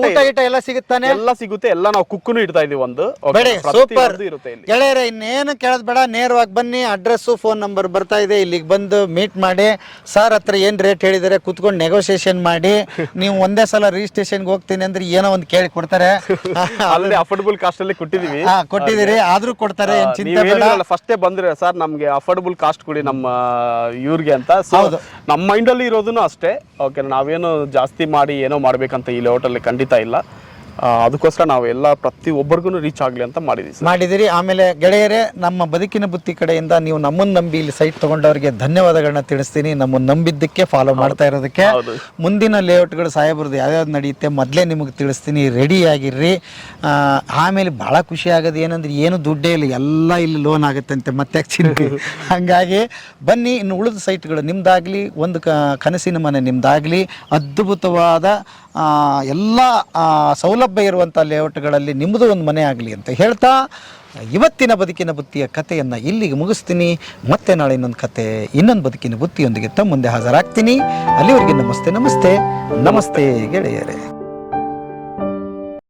B: ಊಟ ಎಲ್ಲ ಸಿಗುತ್ತಾನೆ,
A: ಎಲ್ಲ ಸಿಗುತ್ತೆ, ಎಲ್ಲ ನಾವು ಕುಕ್ಕುನು ಇಡ್ತಾ ಇದೀವಿ. ಒಂದು
B: ಸೂಪರ್ ಗೆಳೆಯರೆ, ಇನ್ನೇನು ಕೇಳೋದ್ ಬೇಡ, ನೇರವಾಗಿ ಬನ್ನಿ. ಅಡ್ರೆಸ್, ಫೋನ್ ನಂಬರ್ ಬರ್ತಾ ಇದೆ, ಇಲ್ಲಿಗೆ ಬಂದು ಮೀಟ್ ಮಾಡಿ. ಸರ್ ಹತ್ರ ಏನ್ ರೇಟ್ ಹೇಳಿದರೆ ಕುತ್ಕೊಂಡು ನೆಗೋಸಿಯೇಷನ್ ಮಾಡಿ. ನೀವು ಒಂದೇ ಸಲ ರಿಜಿಸ್ಟ್ರೇಷನ್ಗೆ ಹೋಗ್ತೀನಿ ಅಂದ್ರೆ ಏನೋ ಒಂದು ಕೇಳಿ ಕೊಡ್ತಾರೆ.
A: ಅಫೋರ್ಡಬಲ್ ಕಾಸ್ಟ್ ಅಲ್ಲಿ
B: ಕೊಟ್ಟಿದ್ದೀರಿ, ಆದ್ರೂ ಕೊಡ್ತಾರೆ, ಏನ್ ಚಿಂತೆ ಬೇಡ.
A: ಫಸ್ಟೇ ಬಂದ್ರೆ ಸರ್ ನಮ್ಗೆ ಅಫೋರ್ಡಬಲ್ ಕಾಸ್ಟ್ ಕೊಡಿ ನಮ್ಮ ಇವ್ರಿಗೆ ಅಂತ. ನಮ್ಮ ಮೈಂಡ್ ಅಲ್ಲಿ ಇರೋದನ್ನು ಅಷ್ಟೇ ಓಕೆ. ನಾವೇನು ಜಾಸ್ತಿ ಮಾಡಿ ಏನೋ ಮಾಡ್ಬೇಕಂತ ಈ ಲೇಔಟಲ್ಲಿ ಖಂಡಿತ ಇಲ್ಲ. ಅದಕ್ಕೋಸ್ಕರ ನಾವು ಎಲ್ಲ ಪ್ರತಿ ಒಬ್ಬರಿಗೂ ರೀಚ್ ಆಗಲಿ ಅಂತ ಮಾಡಿದಿರಿ. ಆಮೇಲೆ ಗೆಳೆಯರೇ, ನಮ್ಮ ಬದುಕಿನ ಬುತ್ತಿ ಕಡೆಯಿಂದ ನೀವು ನಮ್ಮನ್ನು ನಂಬಿ ಇಲ್ಲಿ ಸೈಟ್ ತಗೊಂಡವರಿಗೆ ಧನ್ಯವಾದಗಳನ್ನ ತಿಳಿಸ್ತೀನಿ. ನಮ್ಮನ್ನು ನಂಬಿದ್ದಕ್ಕೆ, ಫಾಲೋ ಮಾಡ್ತಾ ಇರೋದಕ್ಕೆ. ಮುಂದಿನ ಲೇಔಟ್ಗಳು ಸಾಹೇಬ್ರದ್ದು ಯಾವ್ಯಾವ್ದು ನಡೆಯುತ್ತೆ ಮೊದಲೇ ನಿಮಗೆ ತಿಳಿಸ್ತೀನಿ, ರೆಡಿ ಆಗಿರ್ರಿ. ಆಮೇಲೆ ಭಾಳ ಖುಷಿ ಆಗೋದು ಏನಂದ್ರೆ, ಏನು ದುಡ್ಡೇ ಇಲ್ಲ, ಎಲ್ಲ ಇಲ್ಲಿ ಲೋನ್ ಆಗುತ್ತಂತೆ, ಮತ್ತೆ ಚಿಂತೆ. ಹಾಗಾಗಿ ಬನ್ನಿ, ಇನ್ನು ಉಳಿದ ಸೈಟ್ಗಳು ನಿಮ್ದಾಗಲಿ, ಒಂದು ಕನಸಿನ ಮನೆ ನಿಮ್ದಾಗಲಿ, ಅದ್ಭುತವಾದ ಎಲ್ಲ ಸೌಲಭ್ಯ ಇರುವಂಥ ಲೇಔಟ್ಗಳಲ್ಲಿ ನಿಮ್ಮದು ಒಂದು ಮನೆ ಆಗಲಿ ಅಂತ ಹೇಳ್ತಾ ಇವತ್ತಿನ ಬದುಕಿನ ಬುತ್ತಿಯ ಕಥೆಯನ್ನು ಇಲ್ಲಿಗೆ ಮುಗಿಸ್ತೀನಿ. ಮತ್ತೆ ನಾಳೆ ಇನ್ನೊಂದು ಬದುಕಿನ ಬುತ್ತಿಯೊಂದಿಗೆ ತಮ್ಮ ಮುಂದೆ ಹಾಜರಾಗ್ತೀನಿ. ಅಲ್ಲಿವರೆಗೆ ನಮಸ್ತೆ ಗೆಳೆಯರೇ.